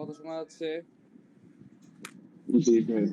কথা শোনা যাচ্ছে? জি ভাই।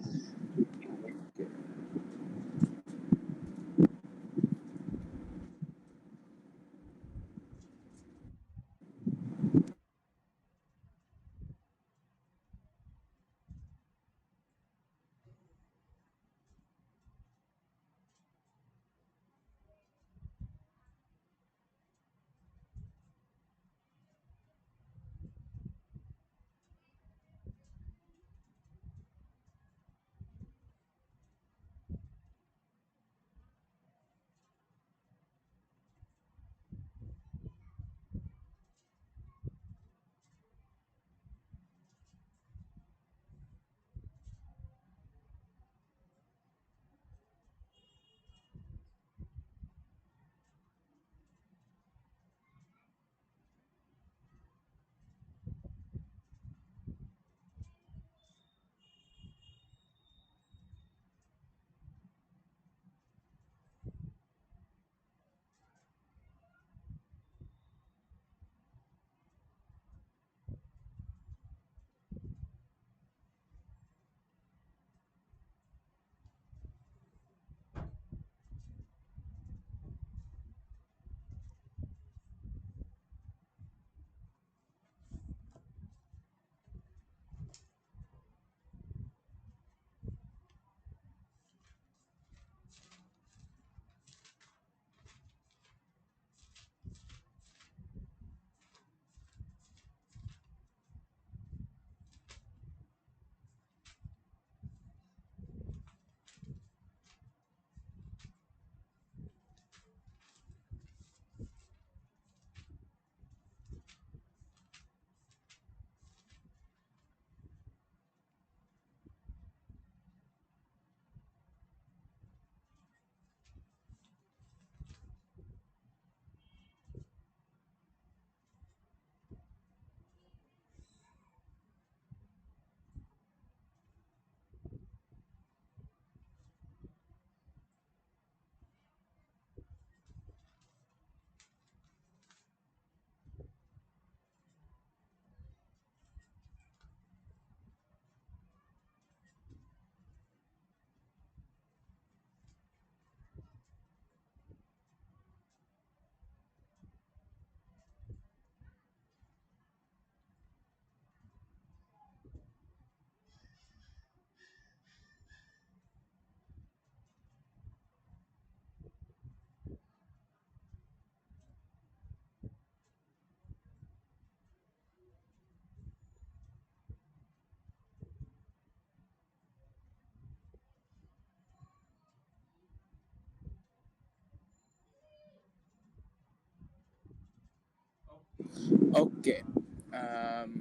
ওকে,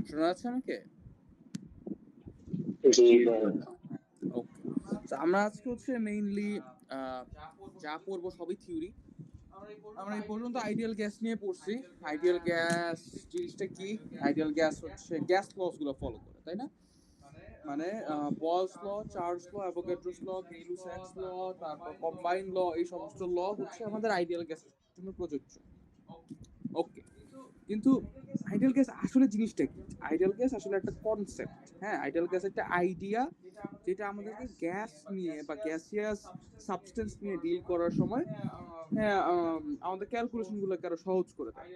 শোনা যাচ্ছে আমাকে? জি ভাই। ওকে, তো আমরা আজকে হচ্ছে মেইনলি যা পড়বো সবই থিওরি। আমরা এই পর্যন্ত আইডিয়াল গ্যাস নিয়ে পড়ছি। আইডিয়াল গ্যাস জিনিসটা কি? আইডিয়াল গ্যাস হচ্ছে গ্যাস লস গুলো ফলো করে, তাই না? মানে বলস ল, চার্লস ল, অ্যাভোগাড্রোস ল, গ্রে-লুসাক্স ল, তারপর কম্বাইন ল, এই সমস্ত ল হচ্ছে আমাদের আইডিয়াল গ্যাসের জন্য প্রযোজ্য। ওকে, কিন্তু আইডিয়াল গ্যাস আসলে জিনিসটা কি? আইডিয়াল গ্যাস আসলে একটা কনসেপ্ট। হ্যাঁ, আইডিয়াল গ্যাস একটা আইডিয়া যেটা আমাদেরকে গ্যাস নিয়ে বা গ্যাসিয়াস সাবস্টেন্স নিয়ে ডিল করার সময় হ্যাঁ আমাদের ক্যালকুলেশন গুলোকে আরো সহজ করে দেয়।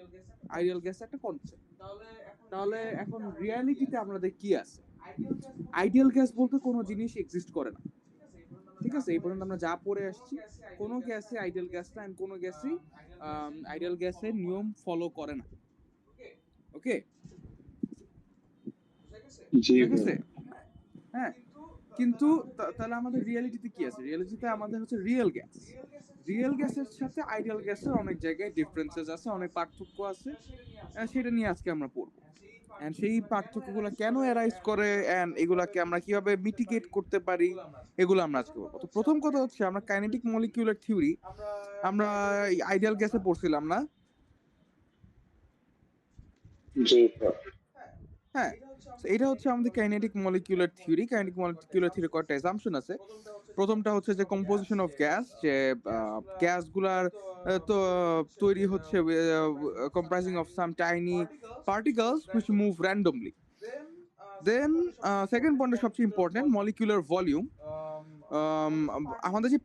আইডিয়াল গ্যাস একটা কনসেপ্ট। তাহলে এখন রিয়ালিটিতে আমাদের কি আছে? আইডিয়াল গ্যাস বলতে কোনো জিনিস এক্সিস্ট করে না। ঠিক আছে, এই পর্যন্ত আমরা যা পড়ে আসছি, কোনো গ্যাসে আইডিয়াল গ্যাস না, কোনো গ্যাসই আইডিয়াল গ্যাসের নিয়ম ফলো করে না। ওকে, জি ঠিক ভাই। আছে। হ্যাঁ, কিন্তু তাহলে আমাদের রিয়েলিটিতে কি আছে? রিয়েলিটিতে আমাদের হচ্ছে রিয়েল গ্যাস। রিয়েল গ্যাসের সাথে আইডিয়াল গ্যাসের অনেক জায়গায় ডিফারেন্সেস আছে, অনেক পার্থক্য আছে। সেটা নিয়ে আজকে আমরা পড়বো। এন্ড সেই পার্থক্যগুলো কেন অ্যারাইজ করে এন্ড এগুলাকে আমরা কিভাবে মিটিগেট করতে পারি, এগুলো আমরা আজকে বলবো। তো প্রথম কথা হচ্ছে আমরা কাইনেটিক মলিকিউলার থিওরি আমরা আইডিয়াল গ্যাসে পড়ছিলাম না? জি ভাই। হ্যাঁ, এটা হচ্ছে আমাদের kinetic molecular theory. Kinetic molecular theory কয়েকটা অ্যাজাম্পশন আছে। প্রথমটা হচ্ছে যে কম্পোজিশন অফ গ্যাস, যে গ্যাসগুলার তো তৈরি হচ্ছে comprising of some tiny particles which move randomly. Then second পয়েন্টটা সবচেয়ে ইম্পর্টেন্ট, মলিকুলার ভলিউম। আমাদের যে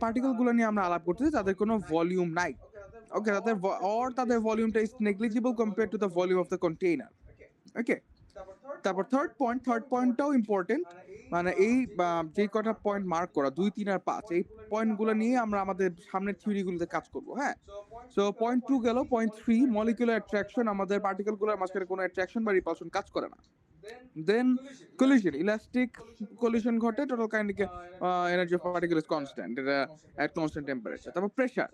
পার্টিকেলগুলো নিয়ে আমরা আলাপ করতেছি তাদের কোনো ভলিউম নাই। ওকে, তাদের ভলিউমটা is negligible compare to the volume of the container. Okay, তারপর থার্ড পয়েন্টটাও ইম্পর্টেন্ট, মানে এই যে কটা পয়েন্ট মার্ক করা 2, 3 আর 5, এই পয়েন্টগুলো নিয়ে আমরা আমাদের সামনের থিওরিগুলোতে কাজ করবো। হ্যাঁ, সো পয়েন্ট 2 গেল। Point 3, molecular attraction. আমাদের পার্টিকেলগুলোর মাঝখানে কোনো অ্যাট্রাকশন বা রিপালশন কাজ করে না। দেন collision, elastic collision ঘটে, total kinetic energy of particle is constant, at constant temperature. তারপর pressure,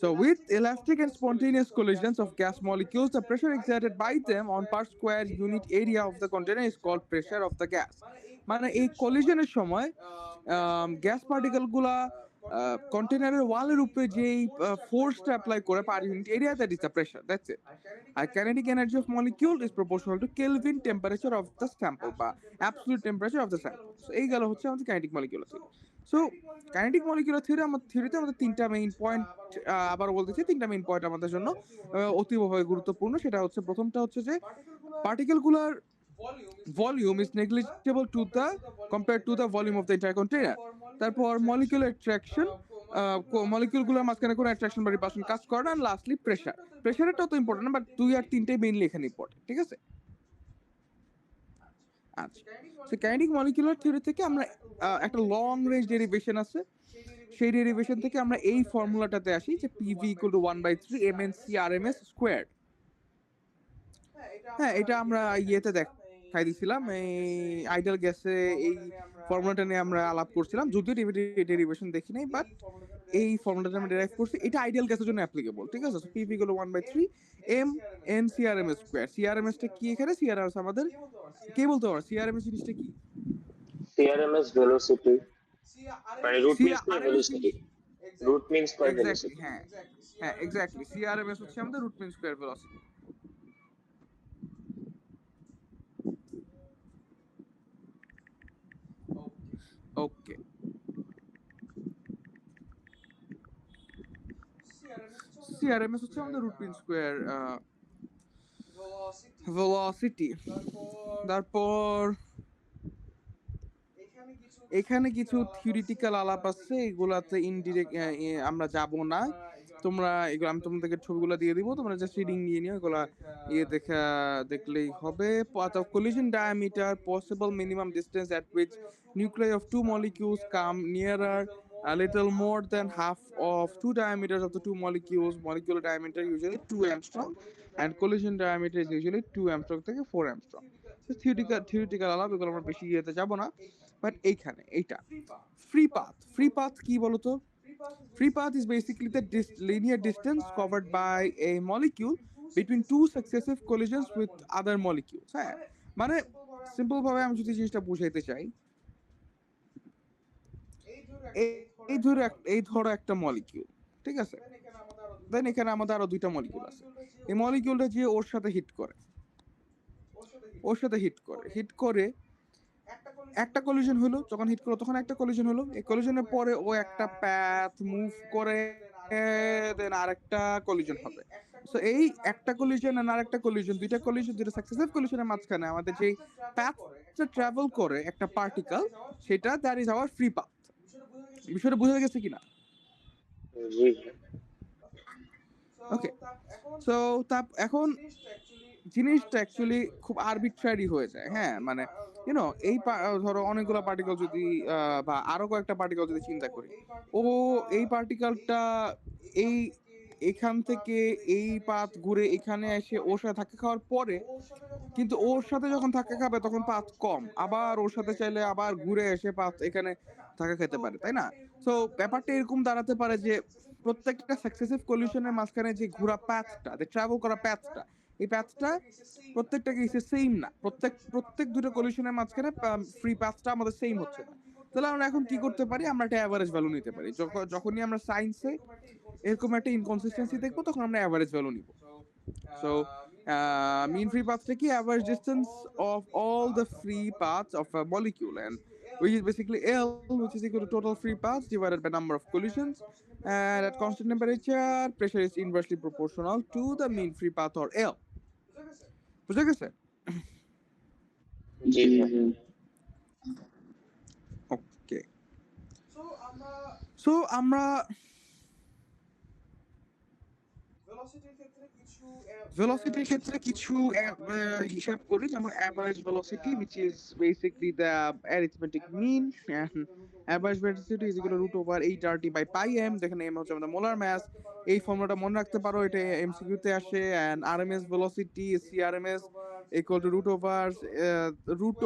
so with elastic and spontaneous collisions of gas molecules, the pressure exerted by them on per square unit area of the container is called pressure of the gas. মানে এই collisionের সময় gas particle গুলা কন্টেনারের ওয়ালের উপরে যেই ফোর্সটা apply করে per unit area, that is the pressure, that's it. আর kinetic energy of molecule is proportional to Kelvin temperature of the sample বা absolute temperature of the sample. So এই গেল হচ্ছে আমাদের kinetic molecular theory. So kinetic molecular theory, আমার থিওরিতে আমাদের তিনটা মেইন পয়েন্ট, আবার বলতেছি তিনটা মেইন পয়েন্ট আমাদের জন্য অতীবভাবে গুরুত্বপূর্ণ। সেটা হচ্ছে, প্রথমটা হচ্ছে যে পার্টিকেলগুলার volume is negligible to the compared to the volume of the entire container. তারপর molecular attraction, মলিকিউলগুলোর মাঝখানে কোনো অ্যাট্রাকশন বা রিপালশন কাজ করে না। লাস্টলি প্রেশারটা তো ইম্পর্টেন্ট না, বাট 2 আর 3 মেইনলি এখানে ইম্পর্টেন্ট। ঠিক আছে, আচ্ছা। সো কাইনেটিক মলিকুলার থিওরি থেকে আমরা একটা লং রেঞ্জ ডেরিভেশন আছে, সেই ডেরিভেশন থেকে আমরা এই ফর্মুলাটাতে আসি যে PV = 1/3 mNc/RMS স্কোয়ার্ড। হ্যাঁ, এটা আমরা ইয়েতে দেখাই দিছিলাম, এই আইডিয়াল গ্যাসে এই ফর্মুলাটা নিয়ে আমরা আলাপ করছিলাম, যদিও ডেরিভেশন দেখি নাই, বাট এই ফর্মুলাটা আমরা ডেরাইভ করছি, এটা আইডিয়াল গ্যাসের জন্য অ্যাপ্লিকেবল। ঠিক আছে, so PV = 1/3 mNc/RMS square. CRMS টা কি এখানে? সিআরএমএস আমাদের কে বলতে পারো সিআরএমএস জিনিসটা কি? CRMS velocity, মানে root means per CRMS velocity. Root means per exactly, velocity. হ্যাঁ হ্যাঁ এক্স্যাক্টলি, সিআরএমএস হচ্ছে আমাদের রুট মিন স্কয়ার ভেলোসিটি। ওকে, সিআরএমএস হচ্ছে আমাদের রুট মিন স্কয়ার ভেলোসিটি। তারপর এখানে কিছু থিওরিটিক্যাল আলাপ আছে, এগুলাতে ইনডিরেক্ট আমরা যাব না। তোমরা এগুলো, আমি তোমাদেরকে ছবিগুলো দিয়ে দিব, তোমরা জাস্ট রিডিং নিয়ে নিও, এগুলা দেখলেই হবে। Path of collision diameter, possible minimum distance at which nuclei of two molecules come nearer, a little more than half of two diameters of the two molecules. Molecular diameter usually 2 angstrom and collision diameter is usually 2 angstrom থেকে 4 angstrom. So theoretical আলাপ, এগুলো আমরা বেশি ইয়েতে যাব না। But এইখানে এইটা ফ্রি পাথ কি বলতো? Free path is basically the linear distance covered by a molecule between two successive collisions with other molecules. হ্যাঁ, মানে সিম্পল ভাবে আমি যদি জিনিসটা বুঝাইতে চাই, এই ধরো একটা মলিকিউল, ঠিক আছে, দেন এখানে আমাদের আরো দুইটা মলিকিউল আছে। এই মলিকিউলটা যে ওর সাথে হিট করে হিট করে একটা কলিশন হলো, যখন হিট করলো তখন একটা কলিশন হলো, এই কলিশনের পরে ও একটা প্যাথ মুভ করে, দেন আরেকটা কলিশন হবে। সো এই একটা কলিশন আর আরেকটা কলিশন, দুইটা সাকসেসিভ কলিশনের মাঝখানে আমাদের যে প্যাথটা ট্রাভেল করে একটা পার্টিকেল, সেটা that is our free path. বিষয়টা বোঝা গেছে কিনা? জি। ওকে, সো এখন জিনিসটা অ্যাকচুয়ালি খুব আরবিট্রারি হয়ে যায়। হ্যাঁ, মানে এই ধরো অনেকগুলো পার্টিকেল যদি বা আরো কয়েকটা পার্টিকেল যদি চিন্তা করি, এই পার্টিকেলটা এই এখান থেকে এই পাথ ঘুরে এখানে এসে ওর সাথে ধাক্কা খাওয়ার পরে, কিন্তু ওর সাথে যখন ধাক্কা খাবে তখন পাথ কম, আবার ওর সাথে চাইলে আবার ঘুরে এসে পাথ এখানে ধাক্কা খেতে পারে, তাই না? সো ব্যাপারটা এরকম দাঁড়াতে পারে যে প্রত্যেকটা সাকসেসিভ কলিশনের মাঝখানে যে ঘোরা প্যাথটা, ট্রাভেল করা প্যাথটা, এই প্যাথটা প্রত্যেকটাকে সেম না। প্রত্যেক দুটো কলিশনের মাঝখানে ফ্রি প্যাথটা আমাদের সেম হচ্ছে না। তাহলে আমরা এখন কি করতে পারি? আমরা একটা অ্যাভারেজ ভ্যালু নিতে পারি। যখনই আমরা সায়েন্সে এরকম একটা ইনকনসিস্টেন্সি দেখবো, তখন আমরা অ্যাভারেজ ভ্যালু নিব। So mean free path কি average distance of all the free paths of a molecule, and which is basically L, which is equal to total free paths divided by number of collisions, and at constant temperature pressure is inversely proportional to the mean free path, or L. বুঝা গেছে? জি ভাই। ওকে, so আমরা ভেলোসিটির ক্ষেত্রে কিছু হিসাব করি, যেমন average velocity which is basically the arithmetic mean, and average velocity is equal to root over 8 RT by pi m, যেখানে m হচ্ছে আমাদের মোলার মাস। এই ফর্মুলাটা মনে রাখতে পারো, এটা এমসিকিউ তে আসে। and RMS velocity CRMS equal to root over root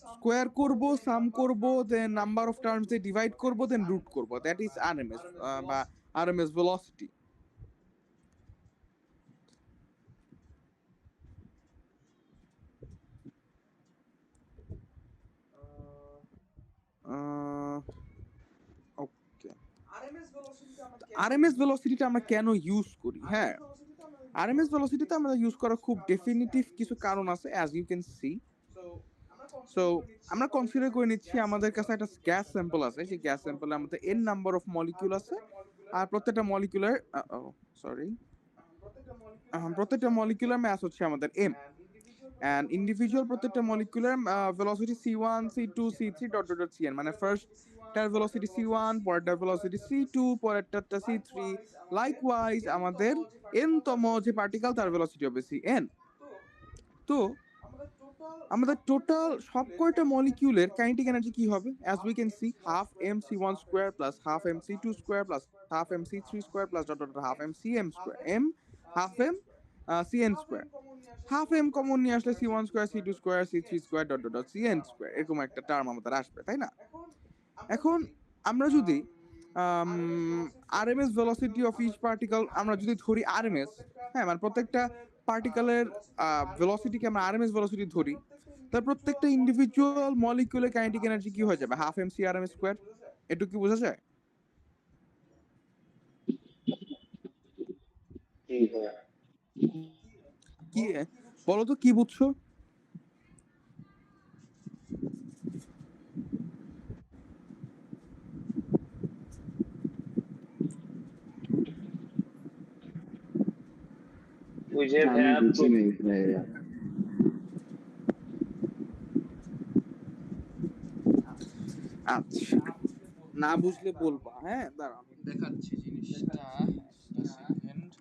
square করব, সাম করব, দেন নাম্বার অফ টার্মস দিয়ে ডিভাইড করব, দেন রুট করব, দ্যাট ইজ আরএমএস বা আরএমএস ভেলোসিটি। ওকে, আরএমএস ভেলোসিটিটা আমরা কেন ইউজ করি? হ্যাঁ, আরএমএস ভেলোসিটিতে আমরা ইউজ করার খুব ডেফিনিটিভ কিছু কারণ আছে, as you can see. So আমরা কনসিডার করে নিচ্ছি আমাদের কাছে একটা গ্যাস স্যাম্পল আছে, সেই গ্যাস স্যাম্পলে আমাদের এন নাম্বার অফ মলিকিউল আছে, আর প্রত্যেকটা মলিকুলার সরি প্রত্যেকটা মলিকুলার ম্যাস হচ্ছে আমাদের এম, and individual প্রত্যেকটা molecular velocity c1 c2 c3 dot dot dot cn, মানে ফার্স্ট টার ভেলোসিটি c1, পরেরটার ভেলোসিটি c2, পরেরটারটা c3, লাইকওয়াইজ আমাদের n তম যে পার্টিকেল তার ভেলোসিটি হবে cn। তো আমাদের টোটাল সব কয়টা মলিকিউলের কাইনেটিক এনার্জি কি হবে? As we can see, half m c one square plus half m c two square plus half m c three square plus dot dot half m c m square, m half m c n square. Half m common নিয়ে আসলে c one square c two square c three square dot dot c n square, এরকম একটা term আমাদের আসবে, তাই না? এখন আমরা যদি RMS velocity of each particle আমরা যদি ধরি আরএমএস, হ্যাঁ, মানে প্রত্যেকটা পার্টিকেলের ভেলোসিটিকে আমরা আরএমএস ভেলোসিটি ধরি, তার প্রত্যেকটা ইন্ডিভিজুয়াল মলিকিউলের কাইনেটিক এনার্জি কি হয়ে যাবে? Half m c r m square. এটুকু কি বোঝা যায়? জি ভাই। কি বলো তো, কি বুঝছো? ওই যে আমি ভাইয়া বুঝি নাই ভাইয়া। আচ্ছা, না বুঝলে বলবা, হ্যাঁ, দাঁড়াও আমি দেখাচ্ছি জিনিসটা, একটা সেকেন্ড।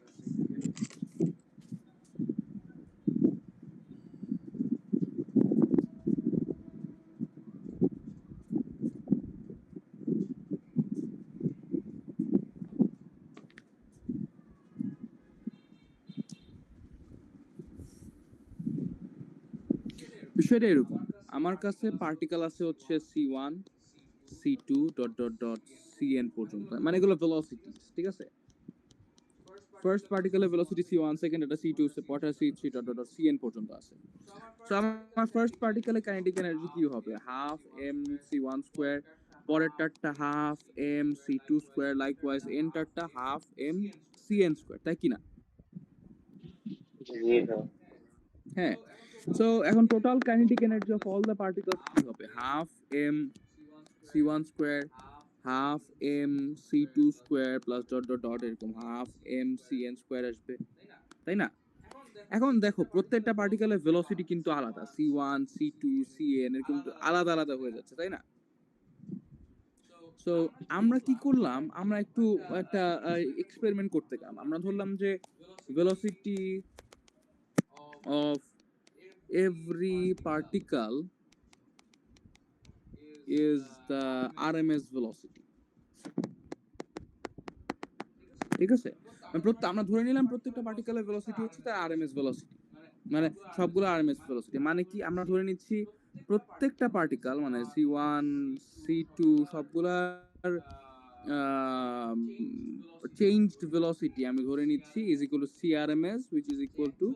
বিষয়টা এরকম, আমার কাছে পার্টিকেল আছে হচ্ছে c1 c2 dot dot dot cn পর্যন্ত, মানে এগুলো ভেলোসিটি, ঠিক আছে? ফার্স্ট পার্টিকেলের ভেলোসিটি c1, সেকেন্ড এটা c2, পরেরটা c3 dot dot dot cn পর্যন্ত আছে। সো আমার ফার্স্ট পার্টিকেলের কাইনেটিক এনার্জি কি হবে? হাফ এম c1 স্কয়ার, পরেরটারটা half M c2 square, likewise এনটারটা হাফ এম cn স্কয়ার, তাই কি না? জি ভাই। হ্যাঁ, সো এখন total kinetic energy of all the particles কি হবে? Half M c1 square, half M c2 square plus dot dot dot এরকম হাফ এম cn স্কয়ার আসবে, তাই না? এখন দেখো, প্রত্যেকটা পার্টিকেলের ভেলোসিটি কিন্তু আলাদা, c1 c2 cn এরকম আলাদা আলাদা হয়ে যাচ্ছে, তাই না? সো আমরা কি করলাম, আমরা একটু একটা এক্সপেরিমেন্ট করতে গেলাম। আমরা ধরলাম যে velocity of every particle is the RMS velocity, ঠিক আছে? আমরা ধরে নিলাম প্রত্যেকটা পার্টিকেলের ভেলোসিটি হচ্ছে তার আরএমএস ভেলোসিটি, মানে সবগুলো আরএমএস ভেলোসিটি। মানে কি, আমরা ধরে নিচ্ছি প্রত্যেকটা পার্টিকেল মানে c1 c2 সবগুলার চেঞ্জড ভেলোসিটি আমি ধরে নিচ্ছি is equal to CRMS, which is equal to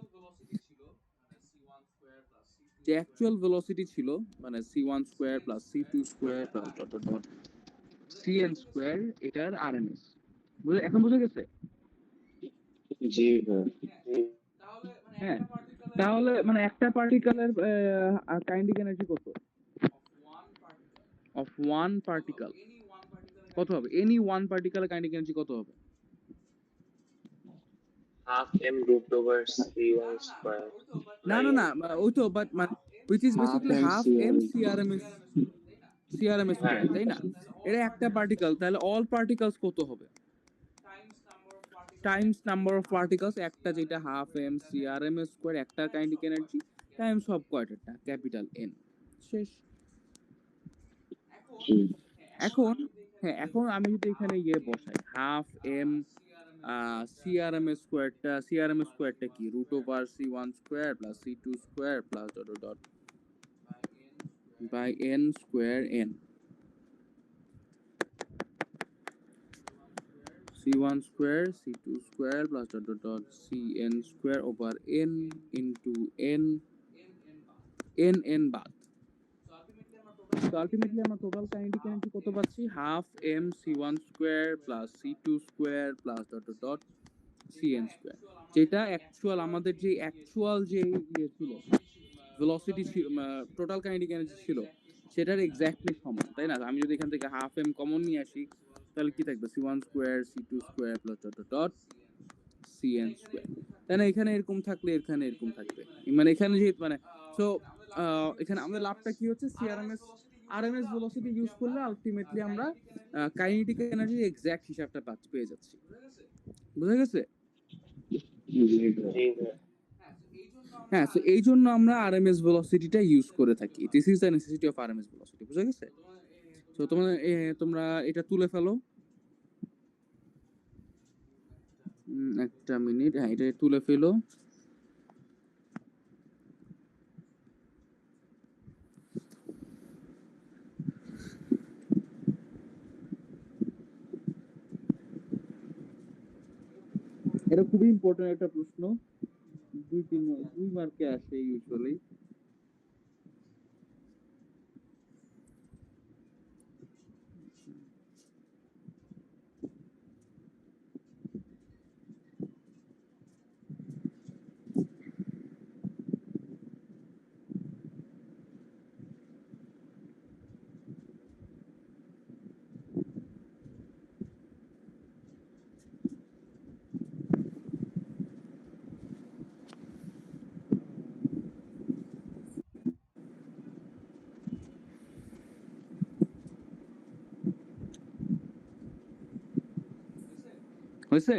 যে অ্যাকচুয়াল ভেলোসিটি ছিল, মানে c1 square plus c2 square plus dot dot dot cn square, এটার আরএমএস। এখন বুঝে গেছে? জি ভাই। হ্যাঁ, তাহলে মানে একটা পার্টিকেলের কাইনেটিক এনার্জি কত? অফ ওয়ান পার্টিকেল কত হবে? এনি ওয়ান পার্টিকেলের কাইনেটিক এনার্জি কত হবে? Half m root over c1 square না বাই না এম। না, ওই তো, বাট মানে which is half basically half m MCR. CRM হ্যাঁ স্কয়ার, তাই না? এটা একটা পার্টিকেল, তাহলে অল পার্টিকেলস কত হবে? টাইমস নাম্বার অফ পার্টিকেলস, একটা যেটা হাফ এম সিআরএম স্কয়ার, একটা কাইনেটিক এনার্জি টাইমস সব কয়টা, ক্যাপিটাল এন। শেষ। जी এখন হ্যাঁ, এখন আমি যদি এখানে ইয়ে বসাই হাফ এম সিআরএম স্কোয়ারটা কি, root over C1 square plus C2 square plus dot dot by n square n, C1 square C2 square plus dot dot dot Cn square over n into n n বাদ। তো ultimately আমরা total kinetic energy কত পাচ্ছি? Half M C1 square plus C2 square plus dot dot dot Cn square, যেটা actual আমাদের যে actual যে ইয়ে ছিল, ভেলোসিটি টোটাল কাইনেটিক এনার্জি ছিল, সেটার এক্স্যাক্টলি সমান, তাই না? আমি যদি এখান থেকে হাফ এম কমন নিয়ে আসি, তাহলে কি থাকবে? C1 square C2 square plus dot dot dot Cn square, তাই না? এখানে এরকম থাকলে এখানে এরকম থাকবে, মানে এখানে যেহেতু মানে সো এখানে আমাদের লাভটা কি হচ্ছে? সিআরএমএস আরএমএস ভেলোসিটি ইউজ করলে আলটিমেটলি আমরা কাইনেটিক এনার্জির এক্স্যাক্ট হিসাবটা পেয়ে যাচ্ছি। বুঝা গেছে? जी भाई জি ভাইয়া হ্যাঁ, তো এই জন্য আমরা আরএমএস ভেলোসিটিটা ইউজ করে থাকি। This is the necessity of RMS velocity. বুঝা গেছে? তো তোমরা এটা তুলে ফেলো। একটা মিনিট, হ্যাঁ এটা তুলে ফেলো। এটা খুবই ইম্পর্টেন্ট একটা প্রশ্ন, 2 মার্কে আসে ইউজুয়ালি। হয়েছে?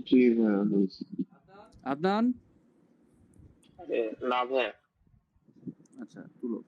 जी भाई আদনান, আরে না ভাইয়া আচ্ছা তুলো।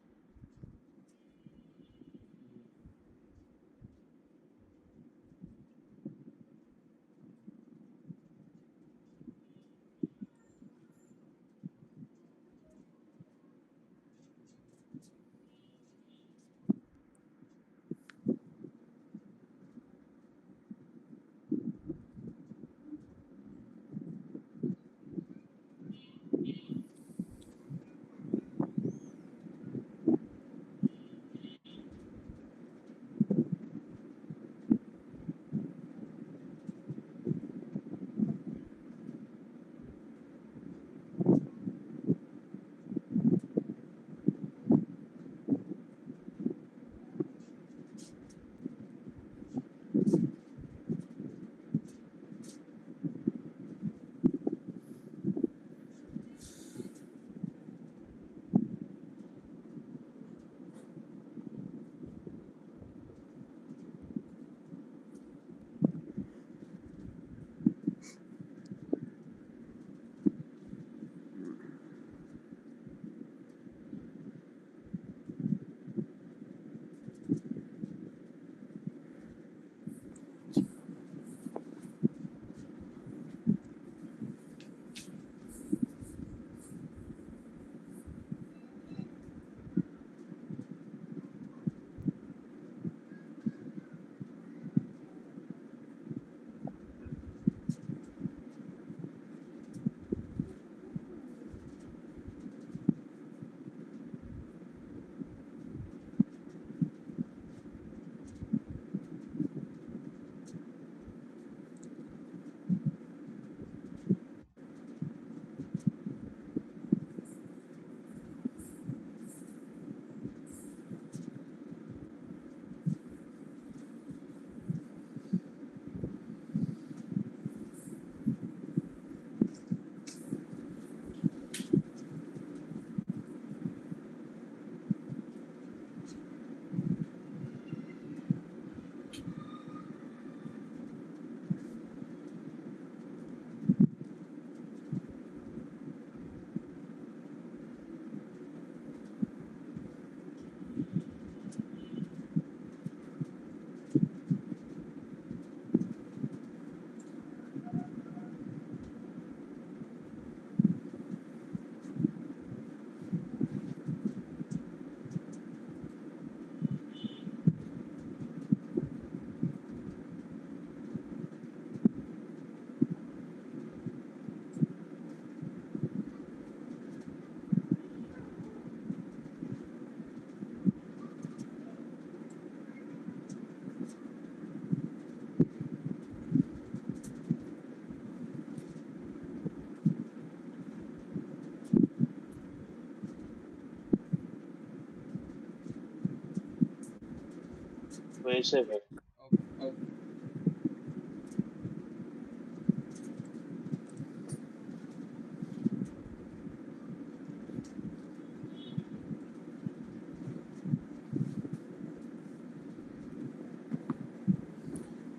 হয়েছে ভাই।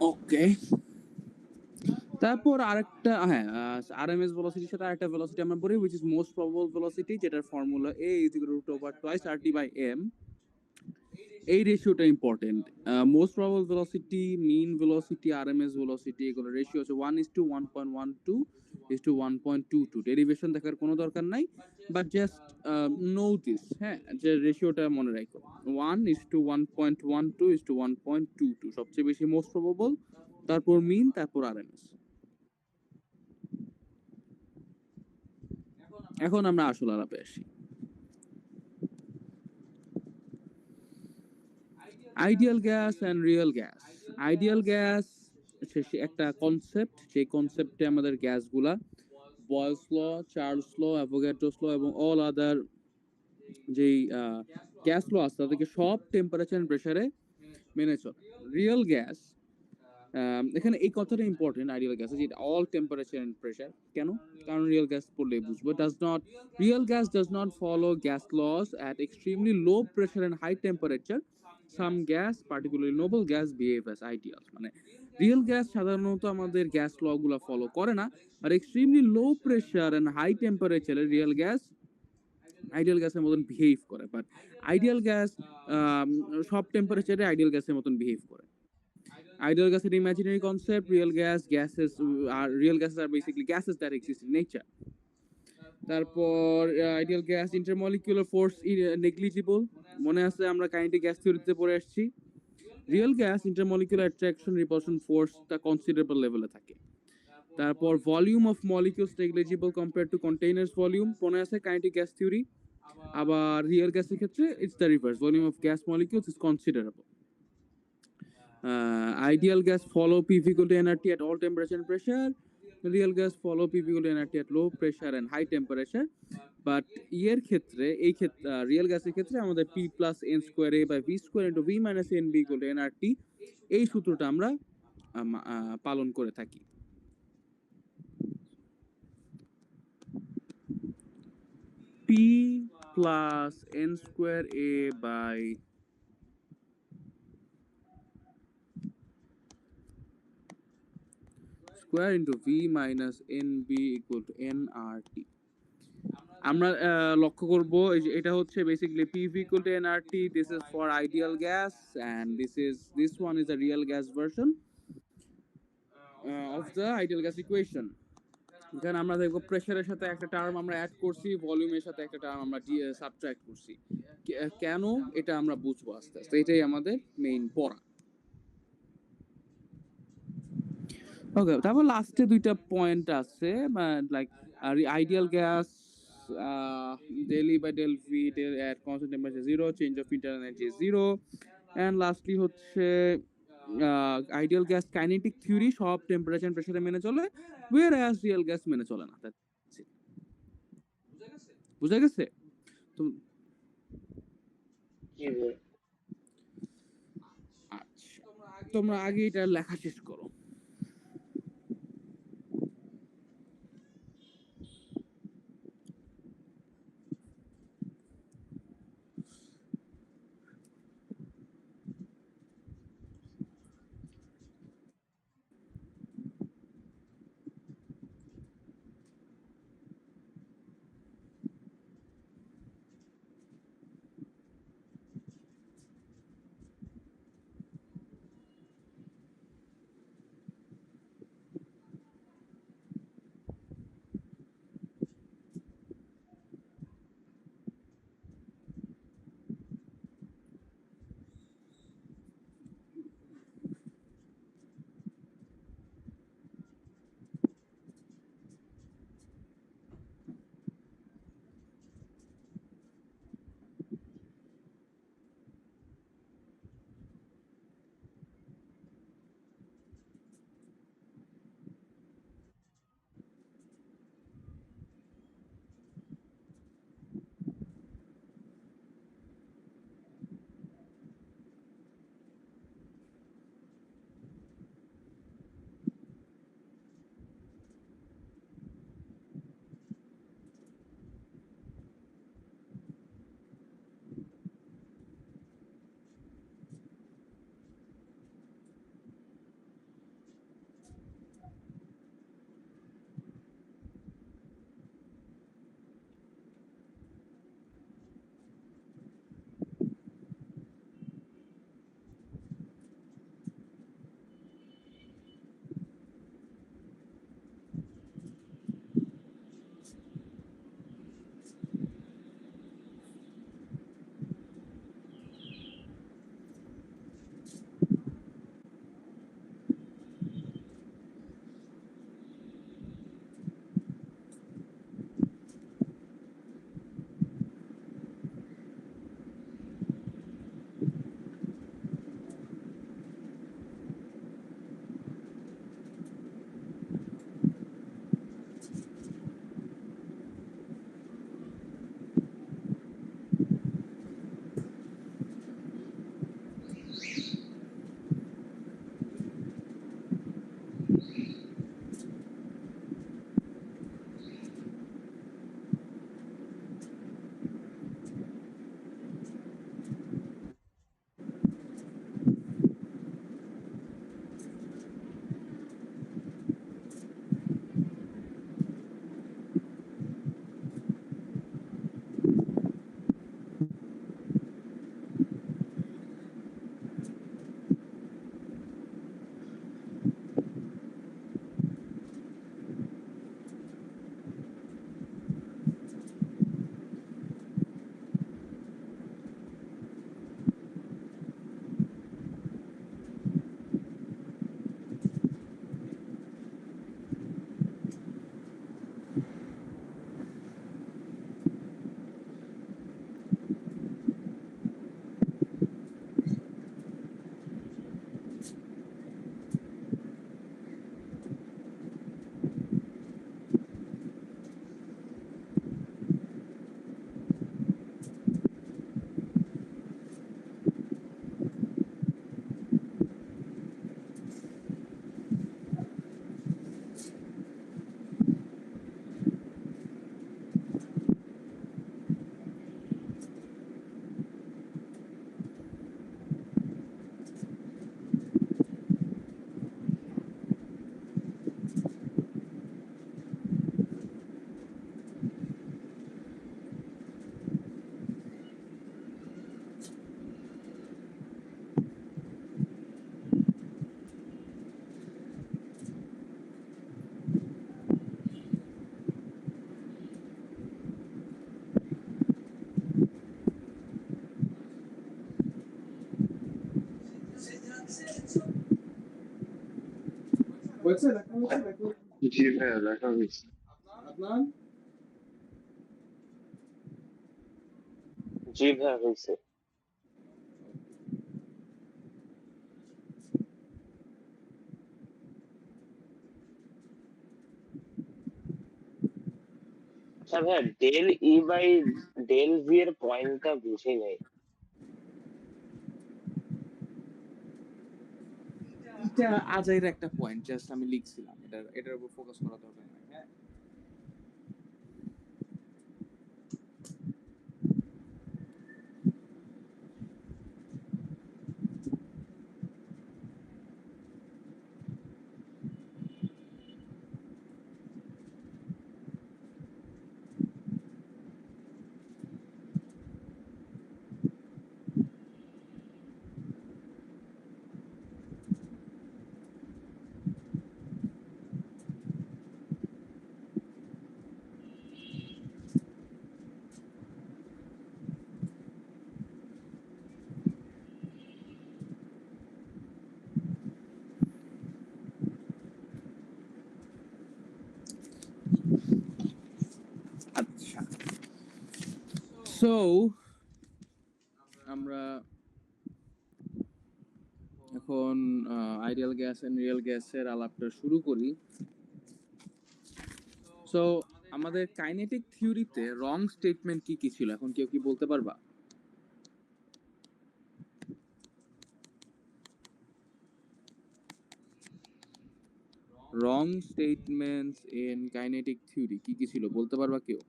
ওকে, তারপর আরেকটা, হ্যাঁ, আরএমএস ভেলোসিটির সাথে আরেকটা ভেলোসিটি আমরা বলি, which is most probable velocity, যেটার formula a is equal to root over twice rt by m। এই রেশিওটা ইম্পর্টেন্ট। মোস্ট প্রবাবল ভেলোসিটি, মিন ভেলোসিটি, আরএমএস ভেলোসিটি, এগুলো রেশিও হচ্ছে 1:1.12:1.22। ডেরিভেশন দেখার কোনো দরকার নাই, বাট জাস্ট নো দিস, হ্যাঁ, যে রেশিওটা মনে রাখো, 1:1.12:1.22, সবচেয়ে বেশি মোস্ট প্রবাবল, তারপর মিন, তারপর আরএমএস। এখন আমরা আসল আলাপে আসি। Ideal gas and real gas. Ideal gas একটা কনসেপ্ট, সেই কনসেপ্টে আমাদের গ্যাসগুলা বয়েলস ল, চার্লস ল, অ্যাভোগাড্রোস ল এবং অল আদার যেই গ্যাস ল আছে তাদেরকে সব টেম্পারেচার এন্ড প্রেসারে মেনে চলে। রিয়েল গ্যাস, এখানে এই কথাটা ইম্পর্টেন্ট, আইডিয়াল গ্যাস যে অল টেম্পারেচার এন্ড প্রেসার। কেন? কারণ রিয়েল গ্যাস পড়লে বুঝবো, real gas does not follow gas laws at extremely low pressure and high temperature. Some gas, particularly noble gas, behave as ideal. মানে real gas সাধারণত আমাদের gas law গুলা follow করে না, আর extremely low pressure and high টেম্পারেচারে real gas ideal গ্যাসের মতন বিহেভ করে। বাট আইডিয়াল গ্যাস সব টেম্পারেচারে আইডিয়াল গ্যাসের মতন বিহেভ করে। Ideal gas is an imaginary concept. Real gases are basically gases that exist in nature. তারপর ideal gas, intermolecular force negligible. মনে আছে আমরা কাইনেটিক গ্যাস থিওরিতে পড়ে আসছি। Real gas intermolecular attraction repulsion force তা কনসিডারেবল লেভেলে থাকে। তারপর volume of molecules negligible compare to container's volume, মনে আছে কাইনেটিক গ্যাস থিওরি। আবার রিয়েল গ্যাসের ক্ষেত্রে it's the reverse, volume of gas molecules is considerable. Ideal gas follow PV equal to nRT at all temperature and pressure. Real gas follow PV equal to nRT at low pressure and high temperature. But এই ক্ষেত্রে real গ্যাসের ক্ষেত্রে আমাদের P plus n square A by V square into V minus NB equal to nRT, এই সূত্রটা আমরা পালন করে থাকি। P plus n square A by square into V minus NB equal to nRT। আমরা লক্ষ্য করব এটা হচ্ছে basically PV equal to nRT, this is for ideal gas and this one is a real gas version of the ideal gas equation। এখানে আমরা দেখব প্রেসারের সাথে একটা টার্ম আমরা অ্যাড করছি, ভলিউমের সাথে একটা টার্ম আমরা সাবট্রাক্ট করছি। কেন এটা আমরা বুঝবো আস্তে আস্তে, এটাই আমাদের মেইন পড়া। ওকে, তারপর লাস্টে দুইটা পয়েন্ট আছে, like ideal gas daily by del V at constant temperature 0, change of internal energy is 0, and lastly হচ্ছে আইডিয়াল গ্যাস কাইনেটিক থিওরি সব টেম্পারেচার প্রেসারে মেনে চলে, whereas রিয়েল গ্যাস মেনে চলে না। বুঝা গেছে? আচ্ছা, তোমরা আগে এটা লেখা শেষ করো। জি ভাইয়া দেখা হয়েছে। জি ভাইয়া হয়েছে। আচ্ছা ভাইয়া, del E by del V এর পয়েন্টটা বুঝি নাই। এটা আজাইর একটা পয়েন্ট, জাস্ট আমি লিখছিলাম, এটার উপর ফোকাস করা দরকার নাই। হ্যাঁ, আচ্ছা, সো আমরা এখন আইডিয়াল গ্যাস এন্ড রিয়েল গ্যাসের আলাপটা শুরু করি। সো আমাদের কাইনেটিক থিওরিতে রং স্টেটমেন্ট কি কি ছিল, এখন কেউ কি বলতে পারবা? রং স্টেটমেন্টস ইন কাইনেটিক থিওরি কি কি ছিল, বলতে পারবা কেউ?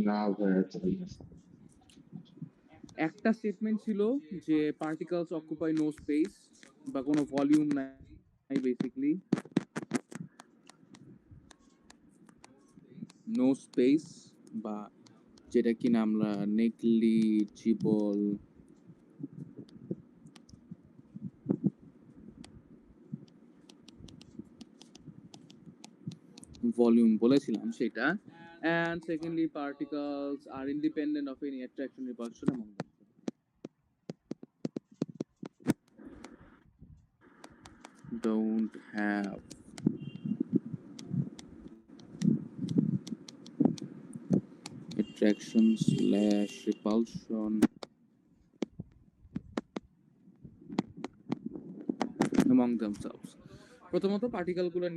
না ভাইয়া জানি না। একটা স্টেটমেন্ট ছিল যে পার্টিকলস অকুপাই নো স্পেস, বা কোনো ভলিউম নাই বেসিক্যালি, নো স্পেস, বা যেটা কিনা আমরা নেগলিজিবল ভলিউম বলেছিলাম সেটা। And secondly, particles are independent of any attraction repulsion among them. Don't have attraction slash repulsion among themselves. প্রথমত পার্টিকেলগুলো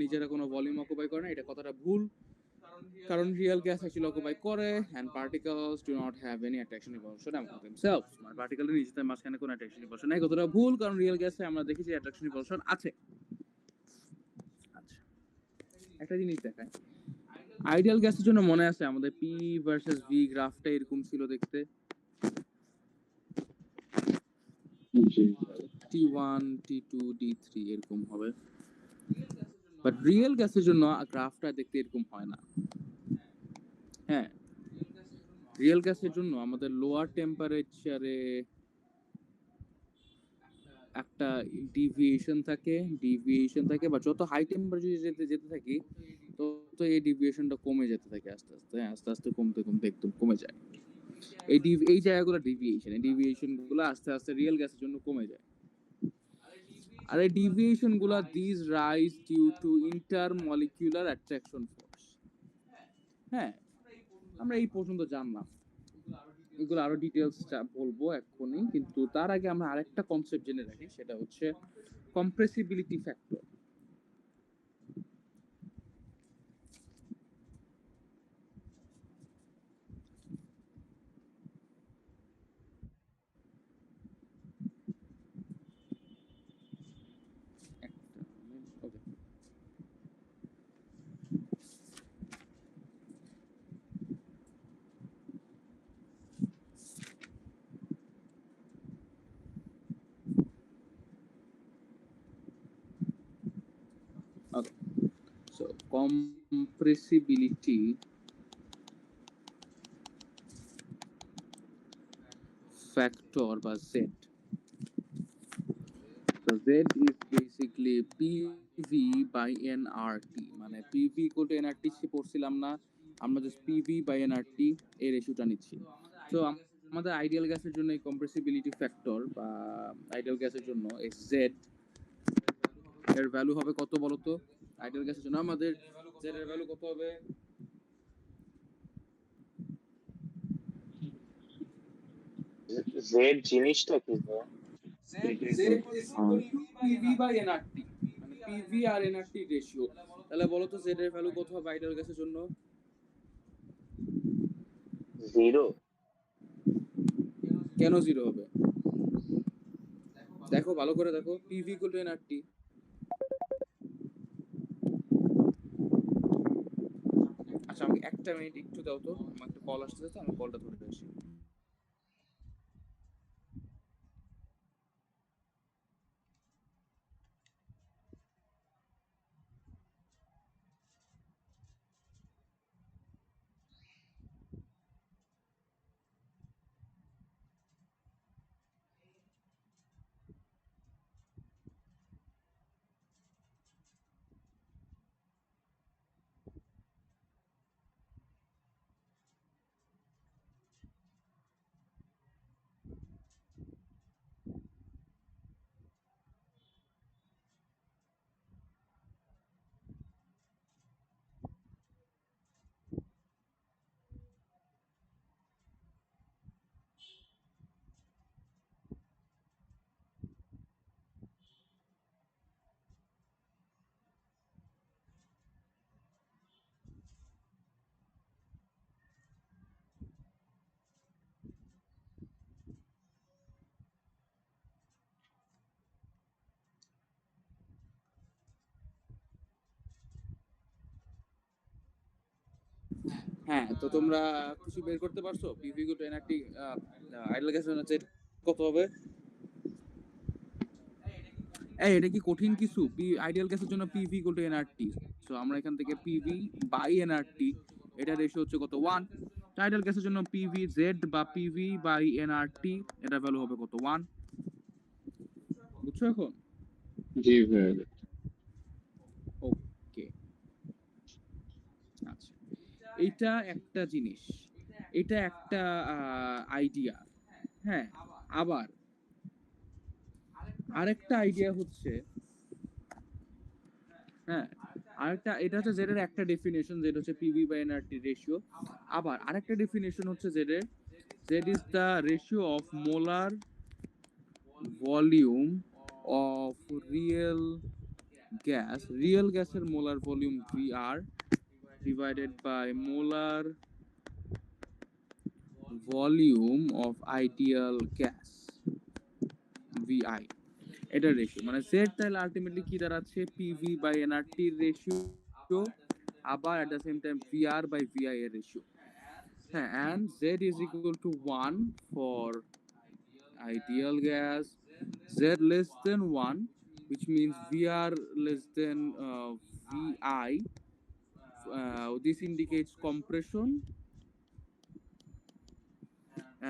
নিজেরা কোনো ভলিউম অকুপাই করে না, এটা কথাটা ভুল, কারণ রিয়েল গ্যাস অ্যাকচুয়ালি অকুপাই করে, and particles do not have any attraction repulsion among themselves. মানে পার্টিকেলের নিজেদের মাঝখানে কোনো attraction repulsion নাই, কথাটা ভুল, কারণ রিয়েল গ্যাসে আমরা দেখেছি attraction repulsion আছে। আচ্ছা, একটা জিনিস দেখায়, আইডিয়াল গ্যাসের জন্য মনে আছে আমাদের পি ভার্সেস ভি গ্রাফটা এরকম ছিল দেখতে, জি T1 T2 D3 এরকম হবে, বাট রিয়েল গ্যাসের জন্য গ্রাফটা দেখতে এরকম হয় না। হ্যাঁ, রিয়েল গ্যাসের জন্য আমাদের লোয়ার টেম্পারেচারে একটা ডেভিয়েশন থাকে, বা যত হাই টেম্পারেচারে যেতে যেতে থাকি তত এই ডেভিয়েশনটা কমে যেতে থাকে আস্তে আস্তে, আস্তে আস্তে কমতে কমতে একদম কমে যায়। এই জায়গাগুলো ডেভিয়েশন গুলো আস্তে আস্তে রিয়েল গ্যাসের জন্য কমে যায়। আর এই ডেভিয়েশন গুলো this rise due to intermolecular attraction force. হ্যাঁ, আমরা এই পর্যন্ত জানলাম, এগুলো আরো ডিটেলস বলবো এক্ষুনি, কিন্তু তার আগে আমরা আরেকটা কনসেপ্ট জেনে রাখি, সেটা হচ্ছে কম্প্রেসিবিলিটি ফ্যাক্টর। ওকে, ওকে, সো কম্প্রেসিবিলিটি ফ্যাক্টর বা Z, so Z is basically PV by nRT, মানে PV ইকুয়াল টু nRT পড়ছিলাম না, আমরা জাস্ট PV by nRT এর রেশিওটা নিচ্ছি। তো আমাদের আইডিয়াল গ্যাসের জন্য এই কম্প্রেসিবিলিটি ফ্যাক্টর বা আইডিয়াল গ্যাসের জন্য এই Z এর ভ্যালু হবে কত বলো তো? আইডিয়াল গ্যাসের জন্য আমাদের z এর ভ্যালু কত হবে? জেড জিনিসটা কি ভাইয়া? z z PV by nRT, মানে PV আর nRT রেশিও। তাহলে বলো তো z এর ভ্যালু কত হবে আইডিয়াল গ্যাসের জন্য? 0। কেন 0 হবে? দেখো ভালো করে দেখো, PV ইকুয়াল টু nRT। আচ্ছা আমাকে একটা মিনিট একটু দাও তো, আমার একটা কল আসছে, তো আমি কলটা ধরে আসি। হ্যাঁ, তো তোমরা কিছু বের করতে পারছো? PV equal to nRT ideal গ্যাসের জন্য z কত হবে? এই এটা কি কঠিন কিছু? আইডিয়াল গ্যাসের জন্য PV equal to nRT. So আমরা এখান থেকে পিভি বাই এনআরটি, এটা রেশিও হচ্ছে কত? 1। আইডিয়াল গ্যাসের জন্য পিভি জেড বা পিভি বাই এনআরটি, এটা ভ্যালু হবে কত? 1। বুঝছো এখন? জি ভাইয়া। ওকে, আচ্ছা, এইটা একটা জিনিস, এটা একটা আইডিয়া। হ্যাঁ, আবার আরেকটা আইডিয়া হচ্ছে, হ্যাঁ আরেকটা, এটা হচ্ছে জেড এর একটা ডেফিনেশন, যেটা হচ্ছে পিভি বাই এনআরটি রেশিও। আবার আরেকটা ডেফিনেশন হচ্ছে জেড এর, Z is the ratio of molar volume of real গ্যাসের molar volume VR divided by molar volume of ideal gas VI. এটা রেশিও, মানে জেড তাহলে আলটিমেটলি কি দাঁড়াচ্ছে? পিভি বাই এনআরটি রেশিও, আবার at the same time VR by VI এর রেশিও। হ্যাঁ, and Z is equal to 1 for ideal gas, Z less than 1, which means VR less than VI. This indicates compression,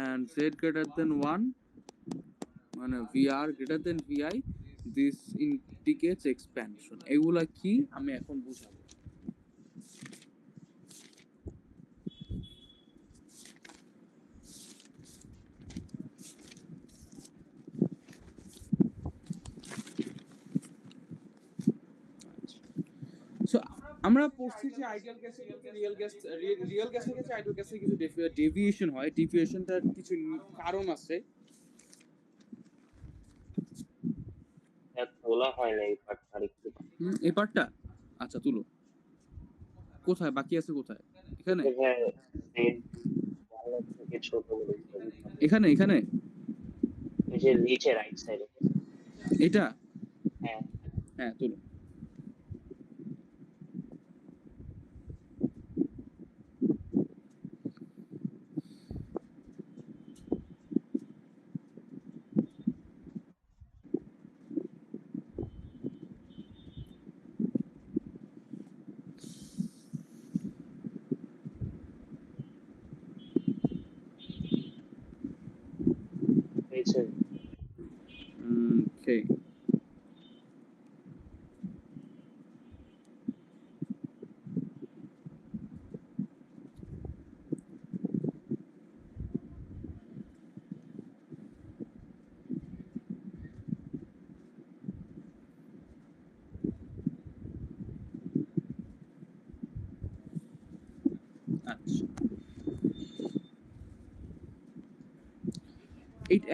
and Z greater than 1, মানে VR greater than VI, this indicates expansion. এগুলা কি আমি এখন বুঝাবো। So আমরা পড়ছি যে ideal গ্যাসের ক্ষেত্রে রিয়েল গ্যাসের ক্ষেত্রে আইডিয়াল গ্যাসের কিছু ডেভিয়েশন হয়। ডেভিয়েশনটার কিছু কারণ আছে। তোলা হয় না এই পার্টটা আরেকটু। এই পার্টটা আচ্ছা তুলো। কোথায় বাকি আছে? কোথায়? এখানে হ্যাঁ, জেড ভালো থেকে ছোট বলে ছবি। এখানে এখানে এই যে নিচে রাইট সাইডে। এটা হ্যাঁ, হ্যাঁ তুলো। হয়েছে। ওকে, আচ্ছা,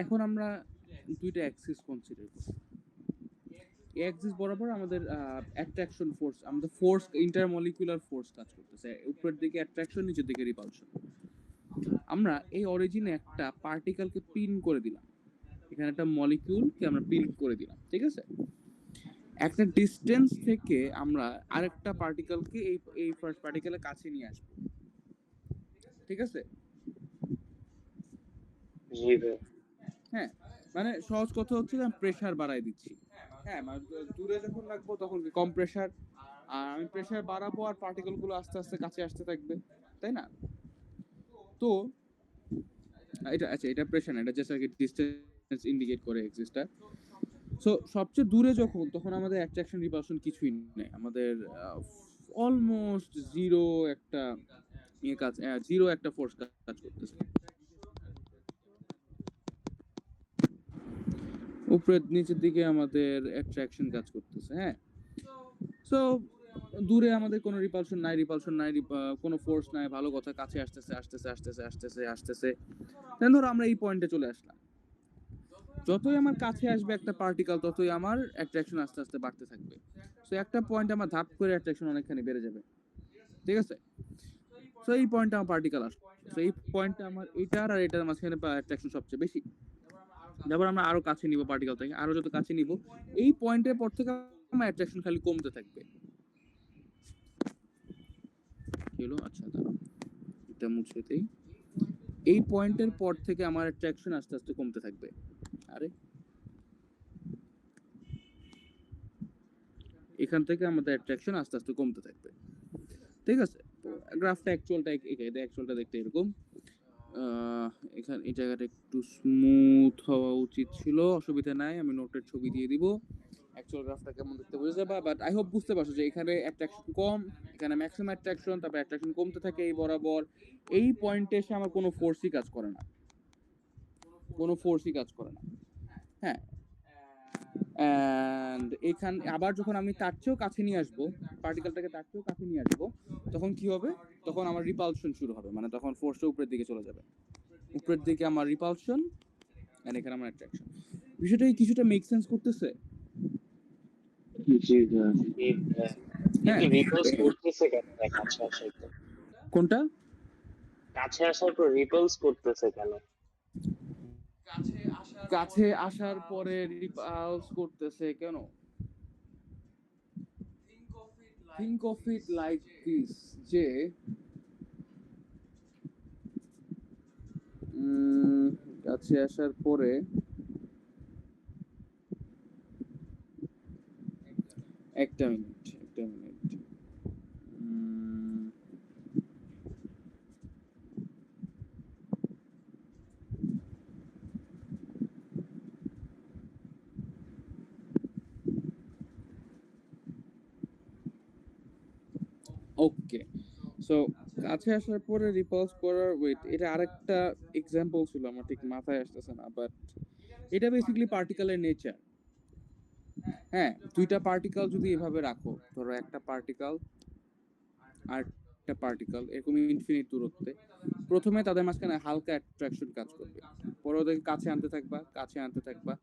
এখন আমরা দুইটা অ্যাক্সিস কনসিডার করব। এই অ্যাক্সিস বরাবর আমাদের অ্যাট্রাকশন ফোর্স, আমাদের ফোর্স, ইন্টারমলিকুলার ফোর্স কাজ করতেছে। উপরের দিকে অ্যাট্রাকশন, নিচের দিকে রিপালশন। আমরা এই অরিজিনে একটা পার্টিকেলকে পিন করে দিলাম, এখানে একটা মলিকিউলকে আমরা পিন করে দিলাম, ঠিক আছে? একটা ডিস্টেন্স থেকে আমরা আরেকটা পার্টিকেলকে এই ফার্স্ট পার্টিকেলের কাছে নিয়ে আসবো, ঠিক আছে? জি ভাই। হ্যাঁ, মানে সহজ কথা হচ্ছে যে আমি প্রেসার বাড়াই দিচ্ছি। হ্যাঁ, মানে দূরে যখন রাখবো তখন কম প্রেসার, আর আমি প্রেসার বাড়াবো আর পার্টিকেল গুলো আস্তে আস্তে কাছে আসতে থাকবে, তাই না? তো এটা আচ্ছা, এটা প্রেসার না, এটা জাস্ট আর কি ডিসটেন্স ইন্ডিকেট করে এক্সিস্টার। সো সবচেয়ে দূরে যখন, তখন আমাদের অ্যাট্রাকশন রিপালশন কিছুই নেই, আমাদের অলমোস্ট জিরো একটা জিরো একটা ফোর্স কাজ করতেছে। উপরের নিচের দিকে আমাদের অ্যাট্রাকশন কাজ করতেছে। হ্যাঁ, সো দূরে আমাদের কোনো রিপালশন নাই, কোনো ফোর্স নাই, ভালো কথা। কাছে আসতেছে। দেন ধরো আমরা এই পয়েন্টে চলে আসলাম। যতই আমার কাছে আসবে একটা পার্টিকেল, ততই আমার অ্যাট্রাকশন আস্তে আস্তে বাড়তে থাকবে। সো একটা পয়েন্ট আমার ধাপ করে অ্যাট্রাকশন অনেকখানি বেড়ে যাবে, ঠিক আছে? সো এই পয়েন্টে আমার পার্টিকেল আসবে। সো এই পয়েন্টটা আমার এটার আর এটার মাঝখানে অ্যাট্রাকশন সবচেয়ে বেশি। তারপর আমরা আরো কাছে নিব পার্টিকেল থেকে, আরো যত কাছে নিব, এই পয়েন্টের পর থেকে আমার অ্যাট্রাকশন খালি কমতে থাকবে। কি হলো? আচ্ছা, দাঁড়াও, এটা মুছে দেই। এই পয়েন্টের পর থেকে আমার অ্যাট্রাকশন আস্তে আস্তে কমতে থাকবে। আরে এখান থেকে আমাদের অ্যাট্রাকশন আস্তে আস্তে কমতে থাকবে, ঠিক আছে? তো গ্রাফটা অ্যাকচুয়ালটা দেখতে এরকম। এখানে এই জায়গাটা একটু স্মুথ হওয়া উচিত ছিল, অসুবিধা নাই, আমি নোটের ছবি দিয়ে দিব। অ্যাকচুয়াল গ্রাফটা কেমন দেখতে বুঝে যাবা, বাট আই হোপ বুঝতে পারছো যে এখানে অ্যাট্রাকশন কম, এখানে ম্যাক্সিমাম অ্যাট্রাকশন, তারপর অ্যাট্রাকশন কমতে থাকে এই বরাবর। এই পয়েন্টে এসে আমার কোনো ফোর্সই কাজ করে না, হ্যাঁ। অ্যান্ড এখান আবার যখন আমি তার চেয়েও কাছে নিয়ে আসবো, পার্টিকেলটাকে তার চেয়েও কাছে নিয়ে আসবো, তখন কি হবে? তখন আমার রিপালশন শুরু হবে, মানে তখন ফোর্সটা উপরের দিকে চলে যাবে। উপরের দিকে আমার রিপালশন, এন্ড এখানে আমার অ্যাট্রাকশন। বিষয়টা কি কিছুটা মেক সেন্স করতেছে? জি ভাই। জি ভাই। হ্যাঁ, কিন্তু রিপালস করতেছে কেন ভাই কাছে আসার পর? কোনটা? কাছে আসার পর রিপালস করতেছে কেন? কাছে আসার পরে রিপালস করতেছে কেন? Think of it like this, যে কাছে আসার পরে একটা মিনিট। ওকে, সো কাছে আসার পরে রিপালস করার, ওয়েট, এটা আরেকটা এক্সাম্পল ছিল, আমার ঠিক মাথায় আসতেছে না, বাট এটা বেসিক্যালি পার্টিকেলের নেচার। হ্যাঁ, দুইটা পার্টিকেল যদি এভাবে রাখো, ধরো একটা পার্টিকেল আর একটা পার্টিকেল এরকম ইনফিনিট দূরত্বে, প্রথমে তাদের মাঝখানে হালকা অ্যাট্রাকশন কাজ করবে, পরে ওদেরকে কাছে আনতে থাকবা,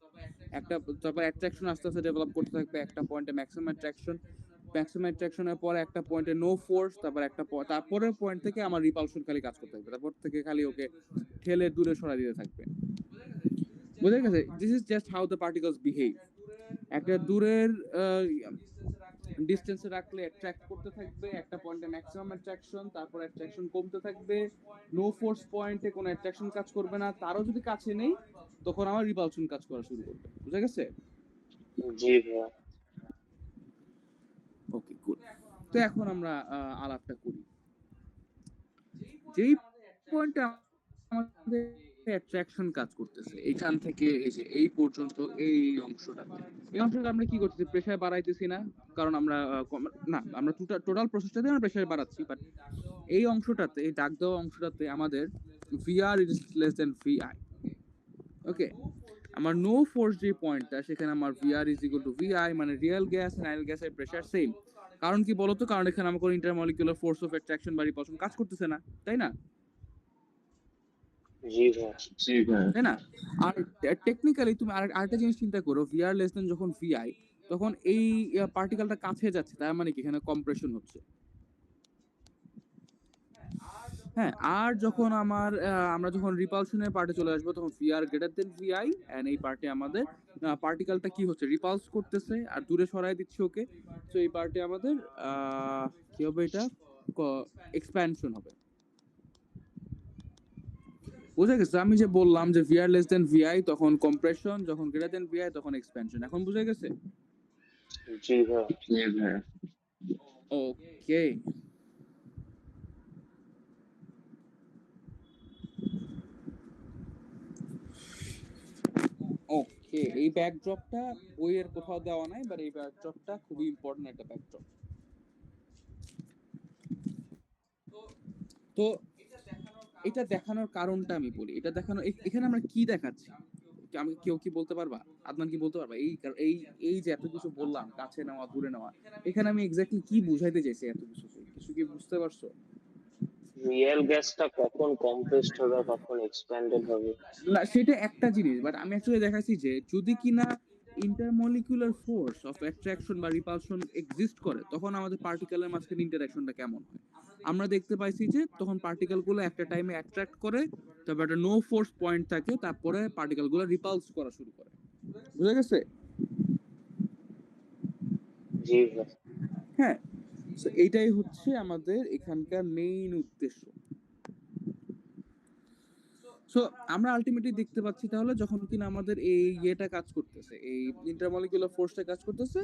একটা, তারপর অ্যাট্রাকশন আস্তে আস্তে ডেভেলপ করতে থাকবে, একটা পয়েন্টে ম্যাক্সিমাম অ্যাট্রাকশনের পরে একটা পয়েন্টে নো ফোর্স, তারপর তারপরের পয়েন্ট থেকে আমার রিপালশন খালি কাজ করতে থাকবে, তারপর থেকে খালি ওকে ঠেলে দূরে সরাই দিতে থাকবে। বুঝে গেছে? This is just how the particles behave. একটা দূরের ডিসটেন্সে রাখলে অ্যাট্রাক্ট করতে থাকবে, একটা পয়েন্টে ম্যাক্সিমাম অ্যাট্রাকশন, তারপর অ্যাট্রাকশন কমতে থাকবে, নো ফোর্স পয়েন্টে কোনো অ্যাট্রাকশন কাজ করবে না, তারও যদি কাছে নেই তখন আমার রিপালশন কাজ করা শুরু করবে। বুঝা গেছে? জি ভাই। ওকে, গুড। তো এখন আমরা আলাপটা করি। যেই পয়েন্টে আমাদের অ্যাট্রাকশন কাজ করতেছে, এখান থেকে এই যে এই পর্যন্ত এই অংশটা আমরা কি করতেছি? প্রেসার বাড়াইতেছি না, কারণ আমরা আমরা টোটাল প্রসেসটাতে আমরা প্রেসার বাড়াচ্ছি, বাট এই অংশটাতে, এই দাগ দেওয়া অংশটাতে আমাদের VR is less than VI. Okay, আমার নো ফোর্স যে পয়েন্টটা, সেখানে আমার VR is equal to VI, মানে রিয়েল গ্যাস এন্ড আইডিয়াল গ্যাসের প্রেসার সেম। কারণ কি বলতো, কারণ এখানে আমার কোনো ইন্টারমলিকুলার ফোর্স অফ অ্যাট্রাকশন বা রিপালশন কাজ করতেছে না, তাই না? জি ভাই। জি ভাই। তাই না? আর টেকনিক্যালি তুমি আরেকটা জিনিস চিন্তা করো, ভিআর লেস দেন যখন ভিআই, তখন এই পার্টিকেলটা কাছে যাচ্ছে, তার মানে কি এখানে কম্প্রেশন হচ্ছে। হ্যাঁ, আর যখন আমরা যখন রিপালশনের পার্টে চলে আসবো, তখন VR greater than VI, and এই পার্টে আমাদের পার্টিকেলটা কি হচ্ছে, রিপালস করতেছে আর দূরে সরাই দিচ্ছে ওকে। তো এই পার্টে আমাদের কি হবে, এটা এক্সপ্যানশন হবে। বুঝে গেছে? আমি যে বললাম যে ভিআর লেস দেন ভিআই তখন কম্প্রেশন, যখন গ্রেটার দেন ভিআই তখন এক্সপ্যানশন। এখন বুঝে গেছে? জি ভাই। জি ভাই। ওকে। ওকে, এই ব্যাকড্রপটা বইয়ের কোথাও দেওয়া নাই, বাট এই ব্যাকড্রপটা খুবই ইম্পর্টেন্ট একটা ব্যাকড্রপ। তো এটা দেখানোর কারণটা আমি বলি। এটা দেখানো, এখানে আমরা কি দেখাচ্ছি, আমি কেউ কি বলতে পারবা? আদনান কি বলতে পারবা? এই এই যে এত কিছু বললাম, কাছে নেওয়া দূরে নেওয়া, এখানে আমি এক্স্যাক্টলি কি বুঝাইতে চাইছি? এত কিছু কিছু কি বুঝতে পারছো? রিয়েল গ্যাসটা কখন কম্প্রেসড হবে, কখন এক্সপ্যান্ডেড হবে? না, সেটা একটা জিনিস, বাট আমি অ্যাকচুয়ালি দেখাচ্ছি যে যদি কিনা ইন্টারমলিকুলার ফোর্স অফ অ্যাট্রাকশন বা রিপালশন এক্সিস্ট করে, তখন আমাদের পার্টিকেলের মাঝখানে ইন্টারঅ্যাকশনটা কেমন হয়। আমরা দেখতে পাইছি যে তখন পার্টিকেলগুলো একটা টাইমে অ্যাট্রাক্ট করে, তারপর একটা নো ফোর্স পয়েন্ট থাকে, তারপরে পার্টিকেলগুলো রিপালস করা শুরু করে। বুঝা গেছে? জি ভাই। হ্যাঁ, তো এইটাই হচ্ছে আমাদের এখানকার মেইন উদ্দেশ্য। সো আমরা আলটিমেটলি দেখতে পাচ্ছি তাহলে, যখন কিনা আমাদের এই ইয়েটা কাজ করতেছে, এই ইন্টারমলিকুলার ফোর্সটা কাজ করতেছে,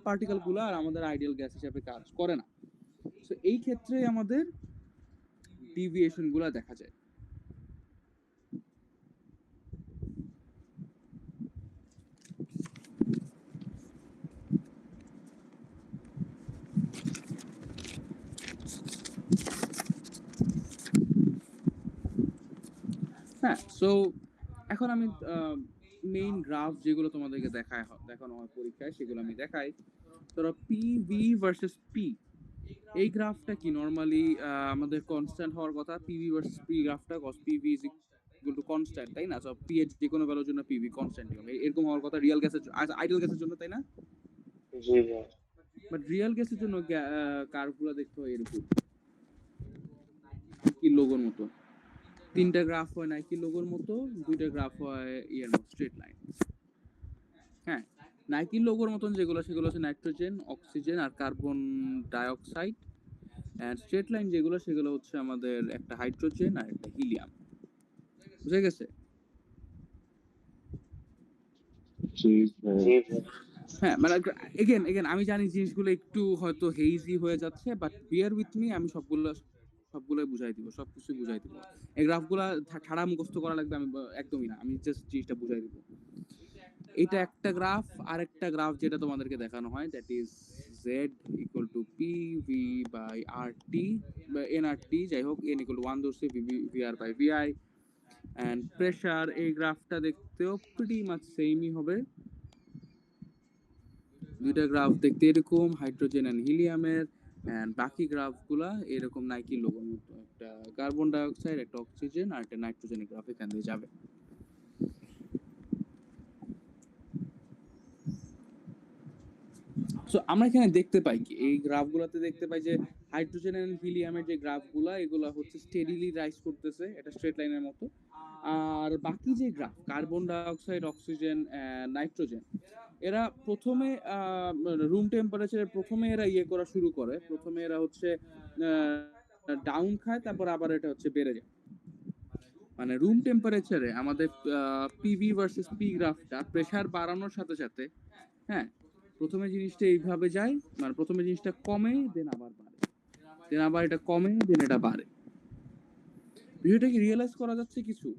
পার্টিকেল গুলো আর আমাদের আইডিয়াল গ্যাস হিসেবে কাজ করে না। সো এই ক্ষেত্রে আমাদের ডিভিয়েশন গুলা দেখা যায়। হ্যাঁ, সো এখন আমি মেইন গ্রাফ যেগুলো তোমাদেরকে দেখানো হয় পরীক্ষায়, সেগুলো আমি দেখাই। ধরো পি ভি ভার্সেস পি, এই গ্রাফটা কি নরমালি আমাদের কনস্ট্যান্ট হওয়ার কথা। পিভি ভার্সেস পি গ্রাফটা cause PV is equal to constant, তাই না? সো পি এর যে কোনো ভ্যালুর জন্য পিভি কনস্ট্যান্ট হবে, এরকম হওয়ার কথা রিয়েল গ্যাসের, আইডিয়াল গ্যাসের জন্য, তাই না? জি ভাই। বাট রিয়েল গ্যাসের জন্য কার্ভগুলো দেখতে হয় এরকম, কি লোগোর মতো। তিনটা গ্রাফ হয় নাইকি লোগোর মতো, দুইটা গ্রাফ হয় ইয়ের মতো, স্ট্রেট লাইন। হ্যাঁ, নাইকি লোগোর মতন যেগুলো, সেগুলো হচ্ছে নাইট্রোজেন, অক্সিজেন আর carbon dioxide. And straight line যেগুলো, সেগুলো হচ্ছে আমাদের একটা হাইড্রোজেন আর একটা হিলিয়াম। বুঝে গেছে? জি ভাই। জি ভাই। হ্যাঁ, মানে এগেন আমি জানি জিনিসগুলো একটু হয়তো হেইজি হয়ে যাচ্ছে, বাট বিয়ার উইথ মি, আমি সবগুলোই বুঝাই দিব, সবকিছু বুঝাই দিব। এই গ্রাফগুলা ঠাড়া মুখস্থ করা লাগবে আমি একদমই না, আমি জাস্ট জিনিসটা বুঝাই দিব। এটা একটা গ্রাফ, আর একটা গ্রাফ যেটা তোমাদেরকে দেখানো হয়, that is Z equal to P V by R T বা এন আর টি, যাই হোক, এন ইকুয়াল টু 1 ধরছে, V R by VI. And pressure, এই গ্রাফটা দেখতেও প্রিটি মাচ সেমই হবে। দুইটা গ্রাফ দেখতে এরকম, হাইড্রোজেন এন্ড হিলিয়ামের। এন্ড বাকি গ্রাফগুলা এরকম নাইকি লোগোর মতো, একটা কার্বন ডাইঅক্সাইড, একটা অক্সিজেন আর একটা নাইট্রোজেনের গ্রাফ এখান দিয়ে যাবে। সো আমরা এখানে দেখতে পাই কি, এই গ্রাফগুলোতে দেখতে পাই যে হাইড্রোজেন এন্ড হিলিয়ামের যে গ্রাফগুলা, এগুলা হচ্ছে স্টেডিলি রাইজ করতেছে, এটা স্ট্রেট লাইনের মতো। আর বাকি যে graph, carbon dioxide, oxygen, nitrogen, এরা প্রথমে রুম টেম্পারেচারে প্রথমে এরা ইয়ে করা শুরু করে, প্রথমে এরা হচ্ছে ডাউন খায়, তারপর আবার এটা হচ্ছে বেড়ে যায়। মানে রুম টেম্পারেচারে আমাদের পিভি ভার্সেস পি গ্রাফটা প্রেসার বাড়ানোর সাথে সাথে, হ্যাঁ, প্রথমে জিনিসটা এইভাবে যায়, মানে প্রথমে জিনিসটা কমে, দেন আবার বাড়ে, দেন আবার এটা কমে, দেন এটা বাড়ে। বিষয়টা কি রিয়েলাইজ করা যাচ্ছে কিছু?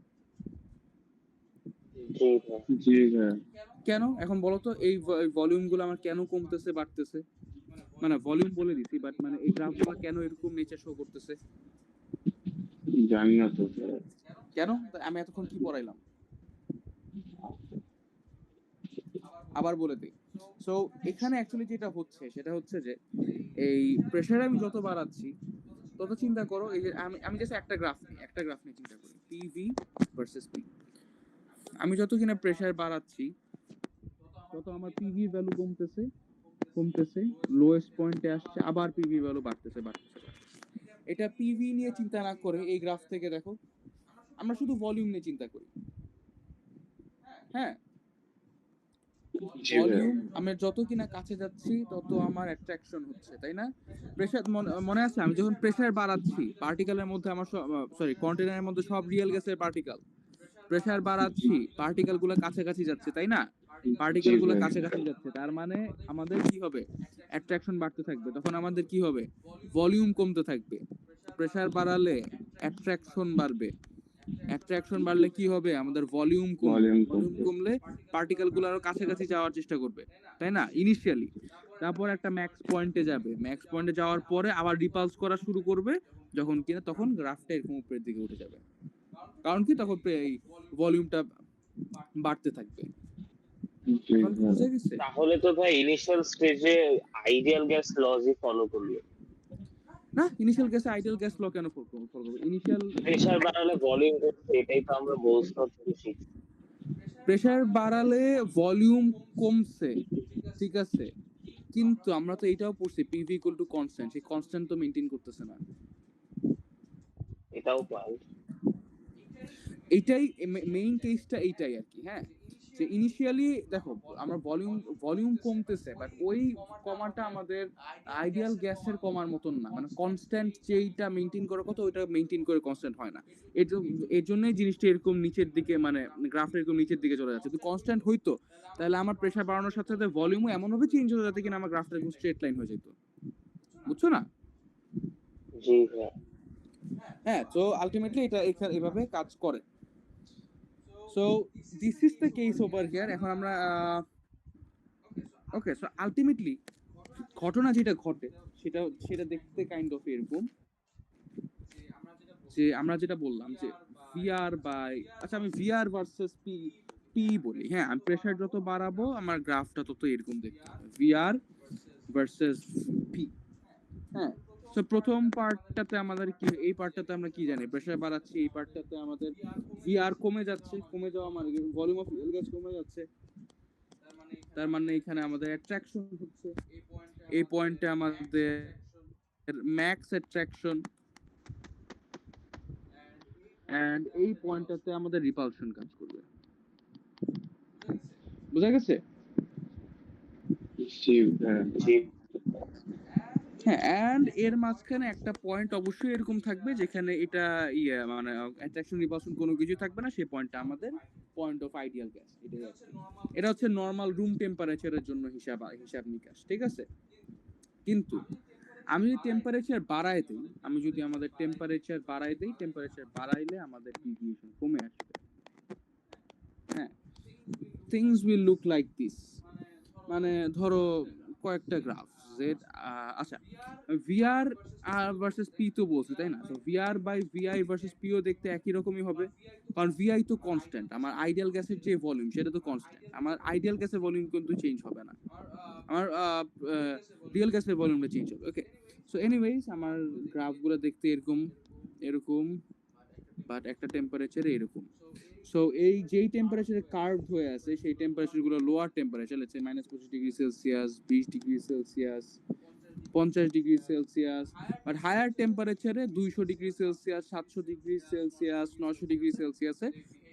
জি ভাই। জি ভাই। কেন এখন বলো তো, এই ভলিউম গুলো আমার কেন কমতেছে বাড়তেছে? মানে ভলিউম বলে দিছি, বাট মানে এই গ্রাফগুলো কেন এরকম নেচার শো করতেছে? জানি না তো ভাই। কেন? আমি এতক্ষণ কি পড়াইলাম? আবার বলে দিই। সো এখানে অ্যাকচুয়ালি যেটা হচ্ছে সেটা হচ্ছে যে এই প্রেসার আমি যত বাড়াচ্ছি তত চিন্তা করো, এই যে আমি জাস্ট একটা গ্রাফ নিয়ে চিন্তা করি, পিভি ভার্সেস পি। আমি যত কিনা প্রেসার বাড়াচ্ছি তত আমার পিভি ভ্যালু কমতেছে কমতেছে, লোয়েস্ট পয়েন্টে আসছে, আবার পিভি ভ্যালু বাড়তেছে। এটা পিভি নিয়ে চিন্তা না করে এই গ্রাফ থেকে দেখো, আমরা শুধু ভলিউম নিয়ে চিন্তা করি। হ্যাঁ, জি ভাইয়া। ভলিউম আমরা যত কিনা কাছে যাচ্ছি তত আমার অ্যাট্রাকশন হচ্ছে, তাই না? প্রেসার মনে আছে আমি যখন প্রেসার বাড়াচ্ছি পার্টিকেলের মধ্যে আমার কন্টেনারের মধ্যে সব রিয়েল গ্যাসের পার্টিকেল, প্রেসার বাড়াচ্ছি পার্টিকেল গুলো কাছাকাছি যাচ্ছে, তাই না? জি পার্টিকেল গুলো ভাইয়া। কাছাকাছি যাচ্ছে, তার মানে আমাদের কি হবে, অ্যাট্রাকশন বাড়তে থাকবে, তখন আমাদের কি হবে, ভলিউম কমতে থাকবে। প্রেসার বাড়ালে অ্যাট্রাকশন বাড়বে, অ্যাট্রাকশন বাড়লে কি হবে, আমাদের ভলিউম কমবে, ভলিউম ভলিউম কমবে। কমলে পার্টিকেল গুলো আরো কাছাকাছি যাওয়ার চেষ্টা করবে, তাই না, ইনিশিয়ালি। তারপর একটা ম্যাক্স পয়েন্টে যাবে, ম্যাক্স পয়েন্টে যাওয়ার পরে আবার রিপালস করা শুরু করবে, যখন কিনা তখন গ্রাফটা এরকম উপরের দিকে উঠে যাবে, কারণ কি তখন এই ভলিউমটা বাড়তে থাকবে। জি এখন কি ভাইয়া। বুঝে গেছে? তাহলে তো ভাই ইনিশিয়াল স্টেজে আইডিয়াল গ্যাস লজি ফলো করবে। না, ইনিশিয়াল গ্যাসে আইডিয়াল গ্যাস ল কেন ফলো করবে? ইনিশিয়াল প্রেশার বাড়ালে ভলিউম কমছে, এটাই তো আমরা বোস্টর থেকে শিখছি। প্রেসার বাড়ালে ভলিউম কমছে, ঠিক আছে, কিন্তু আমরা তো এটাও পড়ছি পিভি ইকুয়াল টু কনস্ট্যান্ট, সেই কনস্ট্যান্ট তো মেইনটেইন করতেছে না। এটাও পয়েন্ট। এইটাই মেইন কেসটা, এইটাই আর কি। হ্যাঁ, যে ইনিশিয়ালি দেখো আমরা ভলিউম কমতেছে, বাট ওই কমাটা আমাদের আইডিয়াল গ্যাসের কমার মতন না, মানে কনস্ট্যান্ট যেইটা মেইনটেইন করার কথা ওইটা মেইনটেইন করে কনস্ট্যান্ট হয় না। এর জন্যই জিনিসটা এরকম নিচের দিকে, মানে গ্রাফটা এরকম নিচের দিকে চলে যাচ্ছে। যদি কনস্ট্যান্ট হইতো তাহলে আমার প্রেসার বাড়ানোর সাথে সাথে ভলিউমও এমন ভাবে চেঞ্জ হয়ে যাতে কিনা আমার গ্রাফটা এরকম স্ট্রেট লাইন হয়ে যেত, বুঝছো না? জি ভাই। হ্যাঁ, তো আলটিমেটলি এটা এভাবে কাজ করে। So this is the case over here. এখন আমরা ওকে, সো আলটিমেটলি ঘটনা যেটা ঘটে সেটা সেটা দেখতে কাইন্ড অফ এরকম, যে আমরা যেটা বললাম যে ভিআর বাই, আচ্ছা আমি ভিআর ভার্সেস পি পি বলি। হ্যাঁ, আমি প্রেসার যত বাড়াবো আমার গ্রাফটা তত এরকম দেখতে হবে, ভিআর ভার্সেস পি। হ্যাঁ, তো প্রথম পার্টটাতে আমাদের কি, এই পার্টটাতে আমরা কি জানি, প্রেসার বাড়াচ্ছি, এই পার্টটাতে আমাদের ভিআর কমে যাচ্ছে, কমে যাওয়া মানে ভলিউম অফ রিয়েল গ্যাস কমে যাচ্ছে, তার মানে এখানে আমাদের অ্যাট্রাকশন হচ্ছে, এই পয়েন্টে আমাদের ম্যাক্স অ্যাট্রাকশন, এন্ড এই পয়েন্টটাতে আমাদের রিপালশন কাজ করবে। বুঝা গেছে? জি ভাইয়া। জি। হ্যাঁ, এন্ড এর মাঝখানে একটা পয়েন্ট অবশ্যই এরকম থাকবে যেখানে এটা ইয়ে মানে অ্যাট্রাকশন রিপালশন কোনো কিছু থাকবে না, সেই পয়েন্টটা আমাদের পয়েন্ট অফ আইডিয়াল গ্যাস। এটা হচ্ছে নর্মাল রুম টেম্পারেচারের জন্য হিসাব নিকাশ, ঠিক আছে? কিন্তু আমি যদি টেম্পারেচার বাড়ায় দিই, আমি যদি আমাদের টেম্পারেচার বাড়ায় দিই, টেম্পারেচার বাড়াইলে আমাদের ডিভিয়েশন কমে আসবে। হ্যাঁ, things will look like this. মানে ধরো কয়েকটা গ্রাফ জেড, আচ্ছা ভিআর ভার্সেস পি তো বলছি, তাই না? তো ভিআর বাই ভিআই ভার্সেস পিও দেখতে একই রকমই হবে, কারণ ভিআই তো কনস্ট্যান্ট, আমার আইডিয়াল গ্যাসের যে ভলিউম সেটা তো কনস্ট্যান্ট, আমার আইডিয়াল গ্যাসের ভলিউম কিন্তু চেঞ্জ হবে না, আমার রিয়েল গ্যাসের ভলিউমটা চেঞ্জ হবে। ওকে, সো এনিওয়েজ আমার গ্রাফগুলো দেখতে এরকম এরকম, বাট একটা টেম্পারেচারে এরকম। সো এই যেই টেম্পারেচারে কার্ভ হয়ে আছে সেই টেম্পারেচার গুলো lower temperature, let's say -25°C, 20°C, 50°C, but higher টেম্পারেচারে 200°C, 700°C, 900°C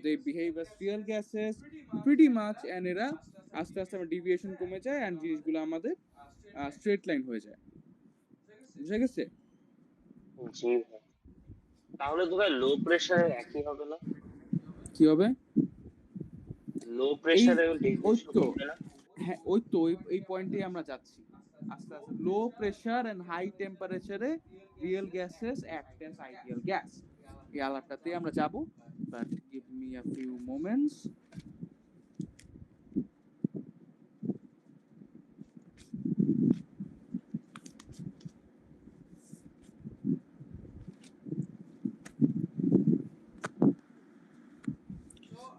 they behave as real gases pretty much, and এরা আস্তে আস্তে আমার ডিভিয়েশন কমে যায় এন্ড জিনিসগুলো আমাদের স্ট্রেট লাইন হয়ে যায়। বুঝা গেছে? জি ভাই। তাহলে তো ভাই লো প্রেসারে একই হবে না? কি হবে? লো এই প্রেসারে ওই ডিভিয়েশন তো, কমবে না? হ্যাঁ ওই তো এই পয়েন্টেই আমরা যাচ্ছি আস্তে আস্তে। লো প্রেসার এন্ড হাই টেম্পারেচারে real gases act as ideal gas, এই আলাপটাতে আমরা যাব, but give me a few moments.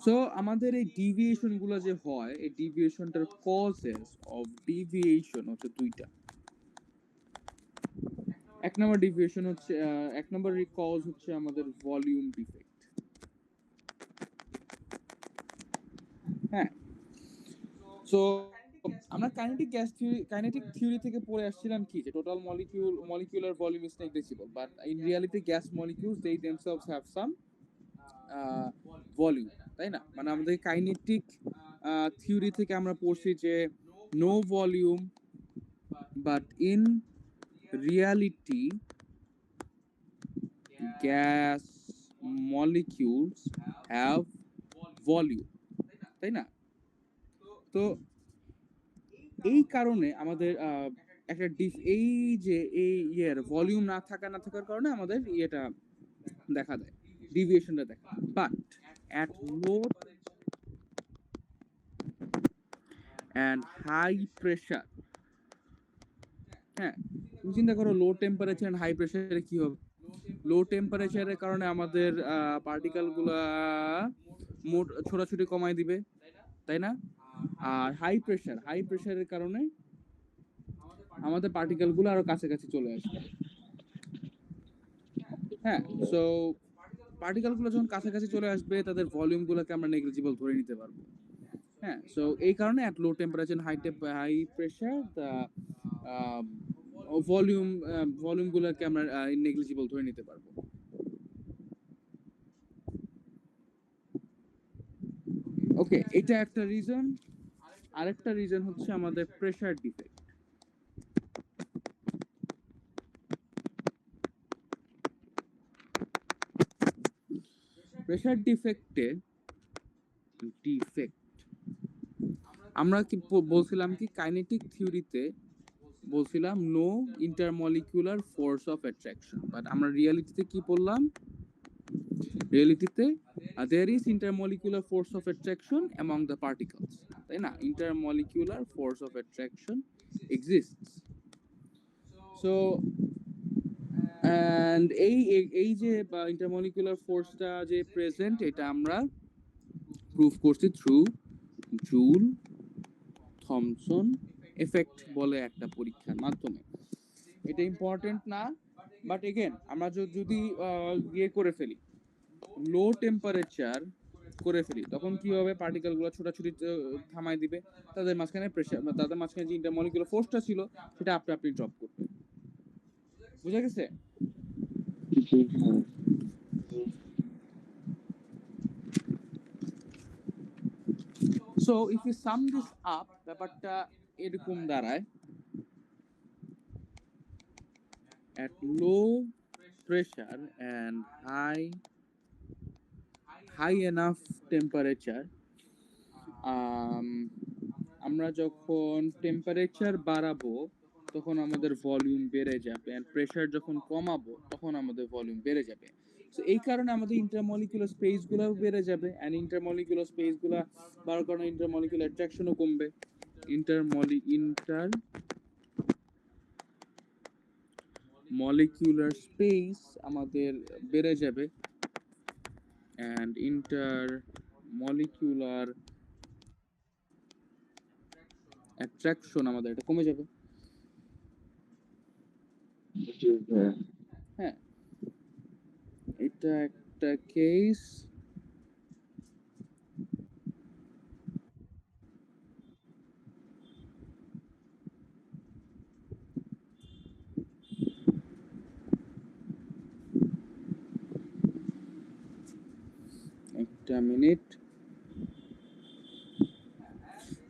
So আমাদের এই ডিভিয়েশন গুলো যে হয়, এই ডিভিয়েশনটার কজেস অফ ডিভিয়েশন হচ্ছে দুইটা। এক নম্বর ডিভিয়েশন হচ্ছে এক নম্বর কজ হচ্ছে আমাদের ভলিউম ডিফেক্ট। হ্যাঁ, সো আমরা কাইনেটিক থিওরি থেকে পড়ে আসছিলাম কি, যে total molecular volume is negligible, but in reality gas molecules they themselves have some volume, তাই না? মানে আমাদের কাইনেটিক থিওরি থেকে আমরা পড়ছি যে no volume, but in reality gas molecules have volume, তাই না? তো এই কারণে আমাদের একটা এই যে এই ভলিউম না থাকার কারণে আমাদের ইয়েটা দেখা দেয়, ডিভিয়েশনটা দেখা দেয়। But at low and high pressure, হ্যাঁ, তুমি চিন্তা করো লো টেম্পারেচার এন্ড হাই প্রেশারে কি হবে। লো টেম্পারেচারের কারণে আমাদের পার্টিকেল গুলা ছোটাছুটি কমায় দিবে, তাই না? আর হাই প্রেশারের কারণে আমাদের পার্টিকেল গুলো আরো কাছাকাছি চলে আসবে। হ্যাঁ, সো পার্টিকেল গুলো যখন কাছাকাছি চলে আসবে, তাদের ভলিউম গুলোকে আমরা নেগলিজিবল ধরে নিতে পারবো। হ্যাঁ, সো এই কারণে at low temperature high pressure volume গুলোকে আমরা নেগলিজিবল ধরে নিতে পারবো। ওকে, এটা একটা রিজন। আরেকটা রিজন হচ্ছে আমাদের প্রেশার ডিফেক্ট। প্রেশার ডিফেক্টে আমরা কি বলছিলাম কি, কাইনেটিক থিওরিতে বলছিলাম no intermolecular force of attraction, but আমরা রিয়ালিটিতে কি বললাম, রিয়ালিটিতে there is intermolecular force of attraction among the particles, তাই না? intermolecular force of attraction exists. So and এই যে ইন্টারমলিকুলার ফোর্সটা যে প্রেজেন্ট, এটা আমরা প্রুফ করছি থ্রু জুল থমসন এফেক্ট বলে একটা পরীক্ষার মাধ্যমে। এটা ইম্পর্টেন্ট না, বাট এগেন আমরা যদি ইয়ে করে ফেলি, লো টেম্পারেচার করে ফেলি, তখন কি হবে, পার্টিকেল গুলো ছোটাছুটি থামাই দিবে, তাদের মাঝখানে প্রেশার, তাদের মাঝখানে যে ইন্টারমলিকুলার ফোর্সটা ছিল সেটা আপনি ড্রপ করবে। বুঝা গেছে? So if you sum this up, ব্যাপারটা এরকম দাঁড়ায়, at low pressure and high enough temperature, আমরা যখন টেম্পারেচার বাড়াবো তখন আমাদের ভলিউম বেড়ে যাবে, এন্ড প্রেসার যখন কমাবো তখন আমাদের ভলিউম বেড়ে যাবে। সো এই কারণে আমাদের ইন্টারমলিকুলার স্পেস গুলো বেড়ে যাবে, এন্ড ইন্টারমলিকুলার স্পেস গুলা বাড়ার কারণে ইন্টারমলিকুলার অ্যাট্রাকশনও কমবে। মলিকুলার স্পেস আমাদের বেড়ে যাবে, and intermolecular attraction আমাদের এটা কমে যাবে। হ্যাঁ, এটা একটা কেস। একটা মিনিট।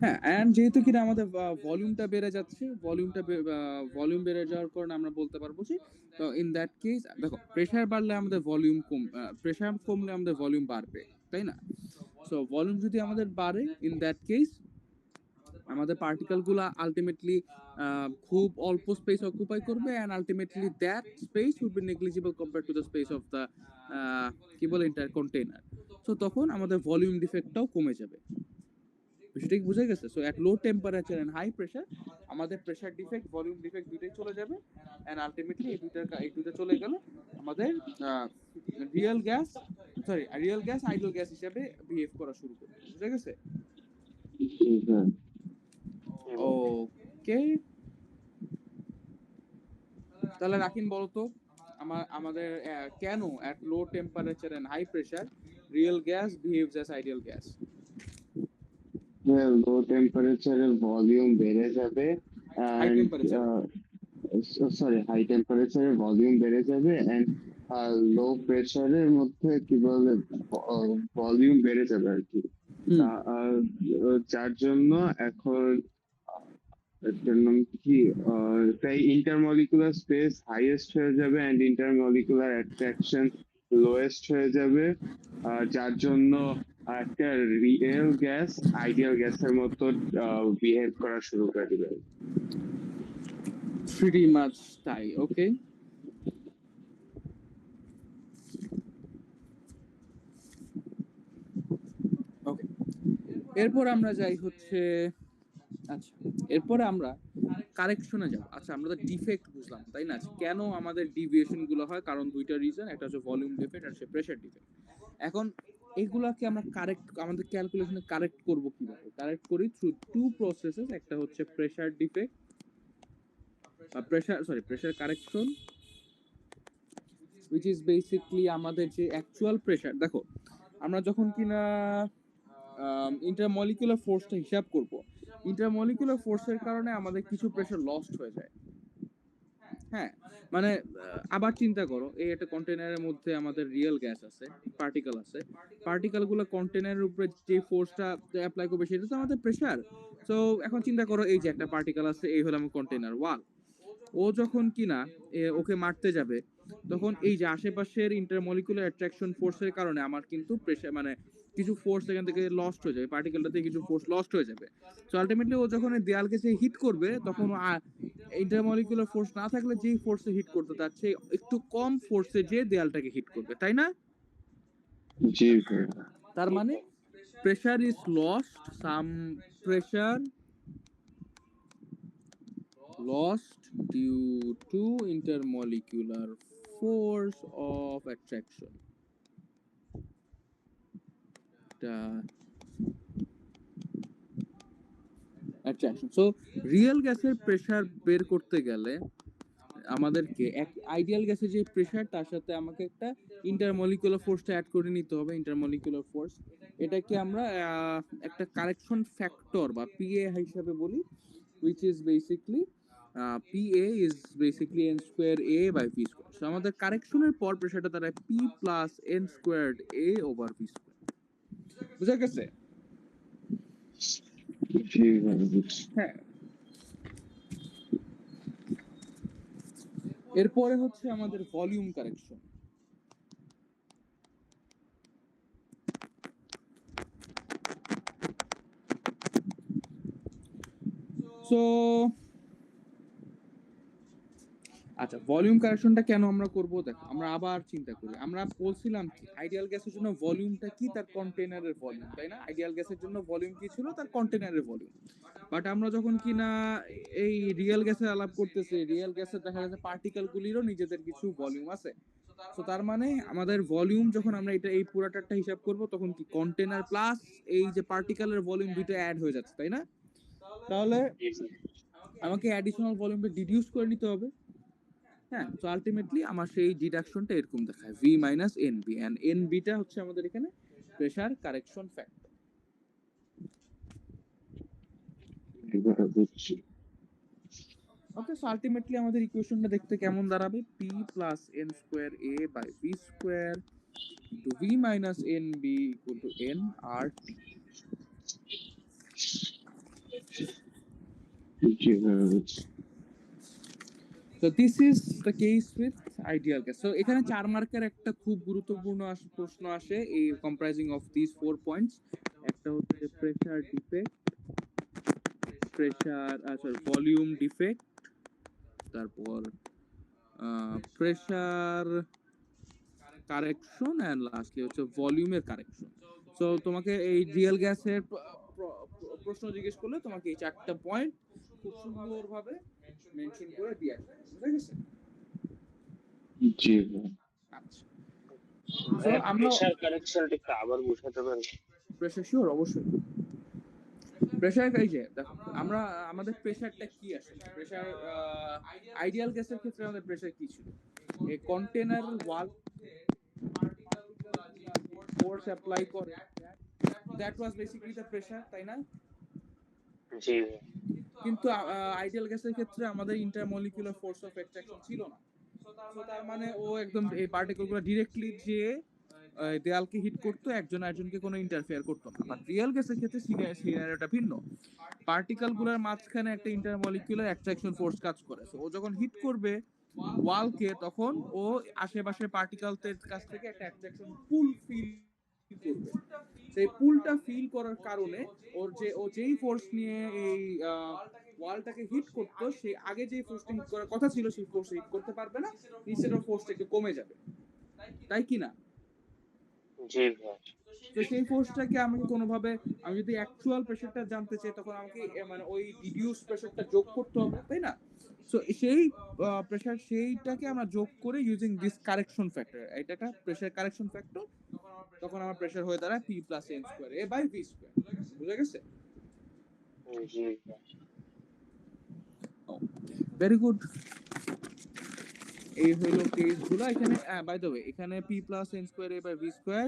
হ্যাঁ, এন্ড যেহেতু কিনা আমাদের ভলিউমটা বেড়ে যাচ্ছে, ভলিউম বেড়ে যাওয়ার কারণে আমরা বলতে পারবো যে, তো ইন দ্যাট কেস দেখো, প্রেসার বাড়লে আমাদের ভলিউম প্রেসার কমলে আমাদের ভলিউম বাড়বে, তাই না? সো ভলিউম যদি আমাদের বাড়ে, ইন দ্যাট কেস আমাদের পার্টিকেল গুলা আলটিমেটলি খুব অল্প স্পেস অকুপাই করবে, and ultimately that space will be negligible compared to the space of the কি বলে ইন্টার কন্টেইনার। সো তখন আমাদের ভলিউম ডিফেক্টটাও কমে যাবে। বিষয়টা কি বুঝে গেছে? So at low temperature and high pressure আমাদের প্রেসার ডিফেক্ট, ভলিউম ডিফেক্ট দুইটাই চলে যাবে, এন্ড আলটিমেটলি এই দুইটা চলে গেলে আমাদের রিয়েল গ্যাস আইডিয়াল গ্যাস হিসেবে বিহেভ করা শুরু করবে। বুঝে গেছে? জি স্যার। ওকে, তাহলে রাকিন বলতো আমাদের কেন at low temperature and high pressure real gas behaves as ideal gas? Low টেম্পারেচারে ভলিউম বেড়ে যাবে, হাই টেম্পারেচার সরি হাই টেম্পারেচারে ভলিউম বেড়ে যাবে এন্ড লো প্রেসারের মধ্যে কি বলে ভলিউম বেড়ে যাবে আর কি। যার জন্য এখন এটার নাম কি, তাই ইন্টারমলিকুলার স্পেস হাইয়েস্ট হয়ে যাবে এন্ড ইন্টারমলিকুলার অ্যাট্রাকশন লোয়েস্ট হয়ে যাবে, যার জন্য একটা রিয়েল গ্যাস আইডিয়াল গ্যাসের মতো বিহেভ করা শুরু করে দিবে। pretty much তাই। ওকে, ওকে, এরপর আমরা যাই হচ্ছে, আচ্ছা এরপরে আমরা কারেকশনে যাব। আচ্ছা আমরা তো ডিফেক্ট বুঝলাম তাই না? কেন আমাদের ডিভিয়েশন গুলো হয়, কারণ দুইটা রিজন, একটা হচ্ছে ভলিউম ডিফেক্ট আর হচ্ছে প্রেসার ডিফেক্ট। এখন এইগুলাকে আমরা আমাদের ক্যালকুলেশনে কারেক্ট করব কিভাবে? কারেক্ট করি থ্রু টু প্রসেসেস, একটা হচ্ছে প্রেসার ডিফেক্ট বা pressure correction, which is basically আমাদের যে অ্যাকচুয়াল প্রেসার। দেখো আমরা যখন কিনা ইন্টারমলিকুলার ফোর্সটা হিসাব করব, ইন্টারমলিকুলার ফোর্সের কারণে আমাদের কিছু প্রেসার লস্ট হয়ে যায়। হ্যাঁ, মানে আবার চিন্তা করো, এই একটা কন্টেনারের মধ্যে আমাদের রিয়েল গ্যাস আছে, পার্টিকেল আছে, পার্টিকেলগুলো কন্টেনারের উপরে যে ফোর্সটা অ্যাপ্লাই করবে সেটা তো আমাদের প্রেসার। তো এখন চিন্তা করো, এই যে একটা পার্টিকেল আছে, এই হলো আমার কন্টেনার ওয়াল, ও যখন কিনা ওকে মারতে যাবে, তখন এই যে আশেপাশের ইন্টারমলিকুলার অ্যাট্রাকশন ফোর্সের কারণে আমার কিন্তু প্রেসার মানে কিছু ফোর্স এখান থেকে লস্ট হয়ে যাবে, পার্টিকেলটাতে কিছু ফোর্স লস্ট হয়ে যাবে। সো আলটিমেটলি ও যখন দেয়ালকে সে হিট করবে, তখন ইন্টারমলিকুলার ফোর্স না থাকলে যেই ফোর্সে হিট করতে তার চেয়ে একটু কম ফোর্সে যে দেয়ালটাকে হিট করবে, তাই না? জি স্যার। তার মানে pressure is lost, some pressure lost due to intermolecular force of attraction. Attraction. So real গ্যাসের প্রেসার বের করতে গেলে আমাদেরকে এক আইডিয়াল গ্যাসের যে প্রেসার তার সাথে আমাকে একটা ইন্টারমলিকুলার ফোর্সটা অ্যাড করে নিতে হবে, ইন্টারমলিকুলার ফোর্স। এটাকে আমরা একটা কারেকশন ফ্যাক্টর বা পিএ হিসাবে বলি, which is basically PA is basically n square A by V square. So আমাদের কারেকশনের পর প্রেসারটা দাঁড়ায় P plus n squared A over V square. বুঝা গেছে? জি হ্যাঁ, এরপরে হচ্ছে আমাদের ভলিউম কারেকশন। সো আচ্ছা, ভলিউম কারেকশনটা কেন আমরা করব? দেখো আমরা আবার চিন্তা করি, আমরা বলছিলাম কি আইডিয়াল গ্যাসের জন্য ভলিউমটা কি, তার কন্টেনারের ভলিউম, তাই না? আইডিয়াল গ্যাসের জন্য ভলিউম কি ছিল? তার কন্টেনারের ভলিউম। বাট আমরা যখন কিনা এই রিয়েল গ্যাসের আলাপ করতেছি, রিয়েল গ্যাসের দেখা যাচ্ছে পার্টিকেল গুলিরও নিজেদের কিছু ভলিউম আছে। তো তার মানে আমাদের ভলিউম যখন আমরা এই পুরাটারটা হিসাব করব, তখন কি কন্টেনার প্লাস এই যে পার্টিকেলের ভলিউম দুটো অ্যাড হয়ে যাচ্ছে, তাই না? তাহলে আমাকে অ্যাডিশনাল ভলিউমটা ডিডিউস করে নিতে হবে। হ্যাঁ, তো আলটিমেটলি আমার সেই ডিডাকশনটা এরকম দেখায় V minus N B, and N beta হচ্ছে আমাদের এখানে প্রেসার কারেকশন ফ্যাক্টর। বুঝছি। ওকে, সো আলটিমেটলি আমাদের ইকুয়েশনটা দেখতে কেমন দাঁড়াবে? P plus N square A by V square into V minus N B equal to N R T. জি বুঝছি। So this is the case with ideal gas. So এখানে 4 মার্কের একটা খুব গুরুত্বপূর্ণ প্রশ্ন আসে এই comprising of these 4 points. একটা হচ্ছে প্রেসার ডিফেক্ট, ভলিউম ডিফেক্ট, তারপর প্রেসার কারেকশন, এন্ড লাস্টলি হচ্ছে ভলিউমের কারেকশন। সো তোমাকে এই রিয়েল গ্যাসের প্রশ্ন জিজ্ঞেস করলে তোমাকে এই 4টা পয়েন্ট খুব সুন্দরভাবে মেনশন করে দিয়ে আসবে, বুঝা গেছে? জি ভাই। আচ্ছা, ভাইয়া আমরা প্রেসার কারেকশনটা একটু আবার বুঝাতে পারবেন? প্রেশার শিওর অবশ্যই। প্রেশার এই যে দেখো, আমরা আমাদের প্রেশারটা কি আসে? প্রেশার আইডিয়াল গ্যাসের ক্ষেত্রে আমাদের প্রেশার কি ছিল? এই কন্টেনার ওয়াল ফোর্স অ্যাপ্লাই করে, that was basically the pressure, তাই না? জি ভাইয়া। কিন্তু আইডিয়াল গ্যাসের ক্ষেত্রে আমাদের ইন্টারমলিকুলার ফোর্স অফ অ্যাট্রাকশন ছিল না। সো তার মানে ও একদম এই পার্টিকেলগুলো ডিরেক্টলি যে দেয়ালকে হিট করতো, একজন আরেকজনকে কোনো ইন্টারফেয়ার করতো না। বাট রিয়েল গ্যাসের ক্ষেত্রে সিনারিওটা ভিন্ন। পার্টিকেলগুলোর মাঝখানে একটা ইন্টারমলিকুলার অ্যাট্রাকশন ফোর্স কাজ করে। সো ও যখন হিট করবে ওয়ালকে, তখন ও আশেপাশের পার্টিকেলদের কাছ থেকে একটা অ্যাট্রাকশন পুল ফিল করবে। সেই পুলটা ফিল করার কারণে ও যেই ফোর্স নিয়ে এই ওয়ালটাকে হিট করতো, সেই আগে যেই ফোর্সটা হিট করার কথা ছিল সেই ফোর্স হিট করতে পারবে না, নিচের ফোর্সটা একটু কমে যাবে, তাই কি না? জি ভাইয়া। তো সেই ফোর্সটাকে আমাকে কোনোভাবে, আমি যদি অ্যাকচুয়াল প্রেসারটা জানতে চাই, তখন আমাকে মানে ওই রিডিউস প্রেসারটা যোগ করতে হবে, তাই না? সো সেই প্রেসার, সেইটাকে আমরা যোগ করে ইউজিং দিস কারেকশন ফ্যাক্টর, এটা একটা প্রেসার কারেকশন ফ্যাক্টর, তখন আমার প্রেসার হয়ে দাঁড়ায় P plus N square A by V square. বুঝা গেছে? জি ভাইয়া। Very good. এই হলো কেসগুলো। এখানে বাই দ্য ওয়ে, এখানে P plus N square A by V square,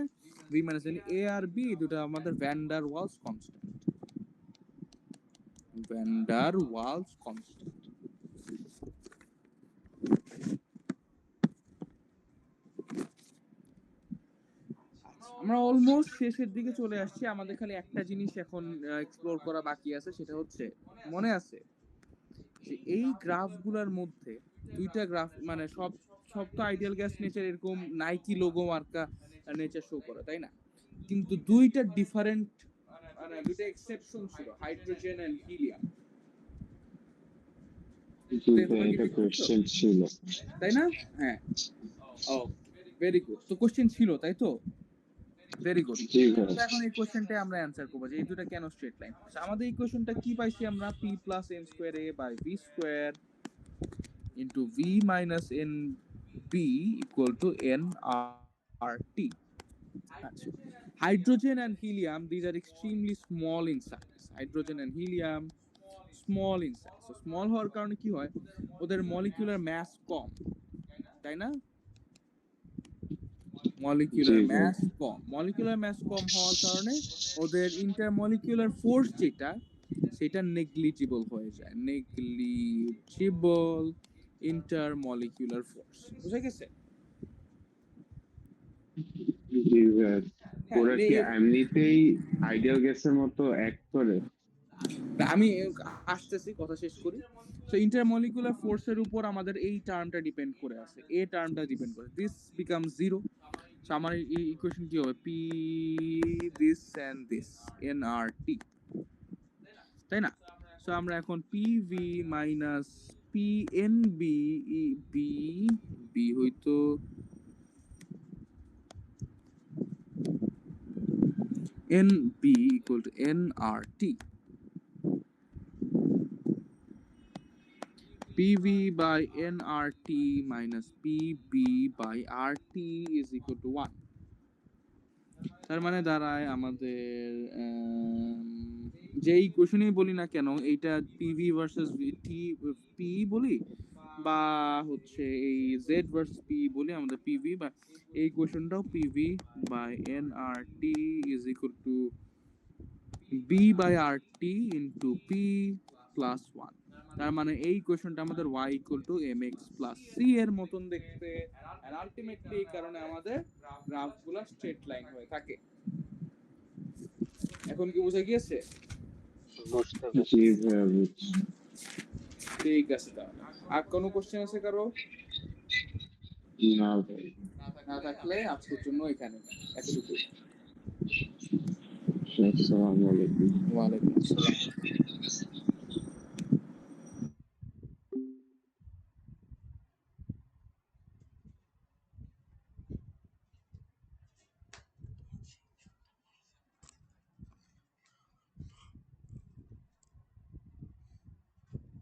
V minus N, A আর B দুটো আমাদের van der Waals constant. Van der Waals constant. আমরা অলমোস্ট শেষের দিকে চলে আসছি। আমাদের খালি একটা জিনিস এখন এক্সপ্লোর করা বাকি আছে, সেটা হচ্ছে, মনে আছে যে এই গ্রাফগুলোর মধ্যে দুইটা গ্রাফ, মানে সব সব তো আইডিয়াল গ্যাস নেচার এরকম নাইকি লোগো মার্কা নেচার শো করে, তাই না? কিন্তু দুইটা ডিফারেন্ট, মানে দুইটা এক্সেপশন ছিল, হাইড্রোজেন এন্ড হিলিয়াম। জি ভাই, এটা কোশ্চেন ছিল। তাই না? হ্যাঁ। ও, ভেরি গুড। তো কোশ্চেন ছিল, তাই তো? Very good. জি ভাই। এখন এই কোশ্চেনটা আমরা অ্যানসার করবো যে এই দুটো কেন স্ট্রেট লাইন। আমাদের এই কোশ্চেনটা কি পাইছি আমরা? P plus N square A by V square into V minus NB equal to nRT. Hydrogen and helium, these are extremely small in size. Hydrogen and helium small in size. So small হওয়ার কারণে কি হয়? ওদের molecular mass কম, তাই না? molecular জি ভাই। mass কম। molecular mass কম হওয়ার কারণে ওদের intermolecular force যেটা, সেটা নেগলিজিবল হয়ে যায়। Negligible intermolecular force. বুঝা গেছে? জি ভাই। হ্যাঁ, ওরা কি এমনিতেই আইডিয়াল গ্যাসের মতো অ্যাক্ট করে? আমি আসতেছি, কথা শেষ করি। সো ইন্টারমলিকুলার ফোর্সের উপর আমাদের এই টার্মটা ডিপেন্ড করে আছে, এই টার্মটা ডিপেন্ড করে, দিস বিকাম জিরো। সো আমার এই ইকুয়েশন কি হবে? P this and this nRT, তাই না? সো আমরা এখন PV minus PNB, B B হইতো NB equal to nRT. PV by nRT minus PB by RT is equal to 1. তার মানে দাঁড়ায় আমাদের যে ইকুয়েশনই বলি না কেন, এইটা PV ভার্সেস P বলি, বা হচ্ছে এই Z ভার্সেস P বলি, আমাদের PV বা এই ইকুয়েশনটাও PV by nRT is equal to B by RT into P plus 1. তার মানে এই ইকুয়েশনটা আমাদের y equal to mx plus c এর মতন দেখতে, আর আলটিমেটলি এই কারণে আমাদের গ্রাফগুলো স্ট্রেট লাইন হয়ে থাকে। এখন কি বুঝা গিয়েছে? বুঝতে পারছি। জি ভাই, বুঝছি। ঠিক আছে, তাহলে আর কোনো কোশ্চেন আছে কারো? না ভাই। না থাকলে আজকের জন্য এখানে এতটুকুই। আসসালামু আলাইকুম। ওয়ালাইকুম আসসালাম।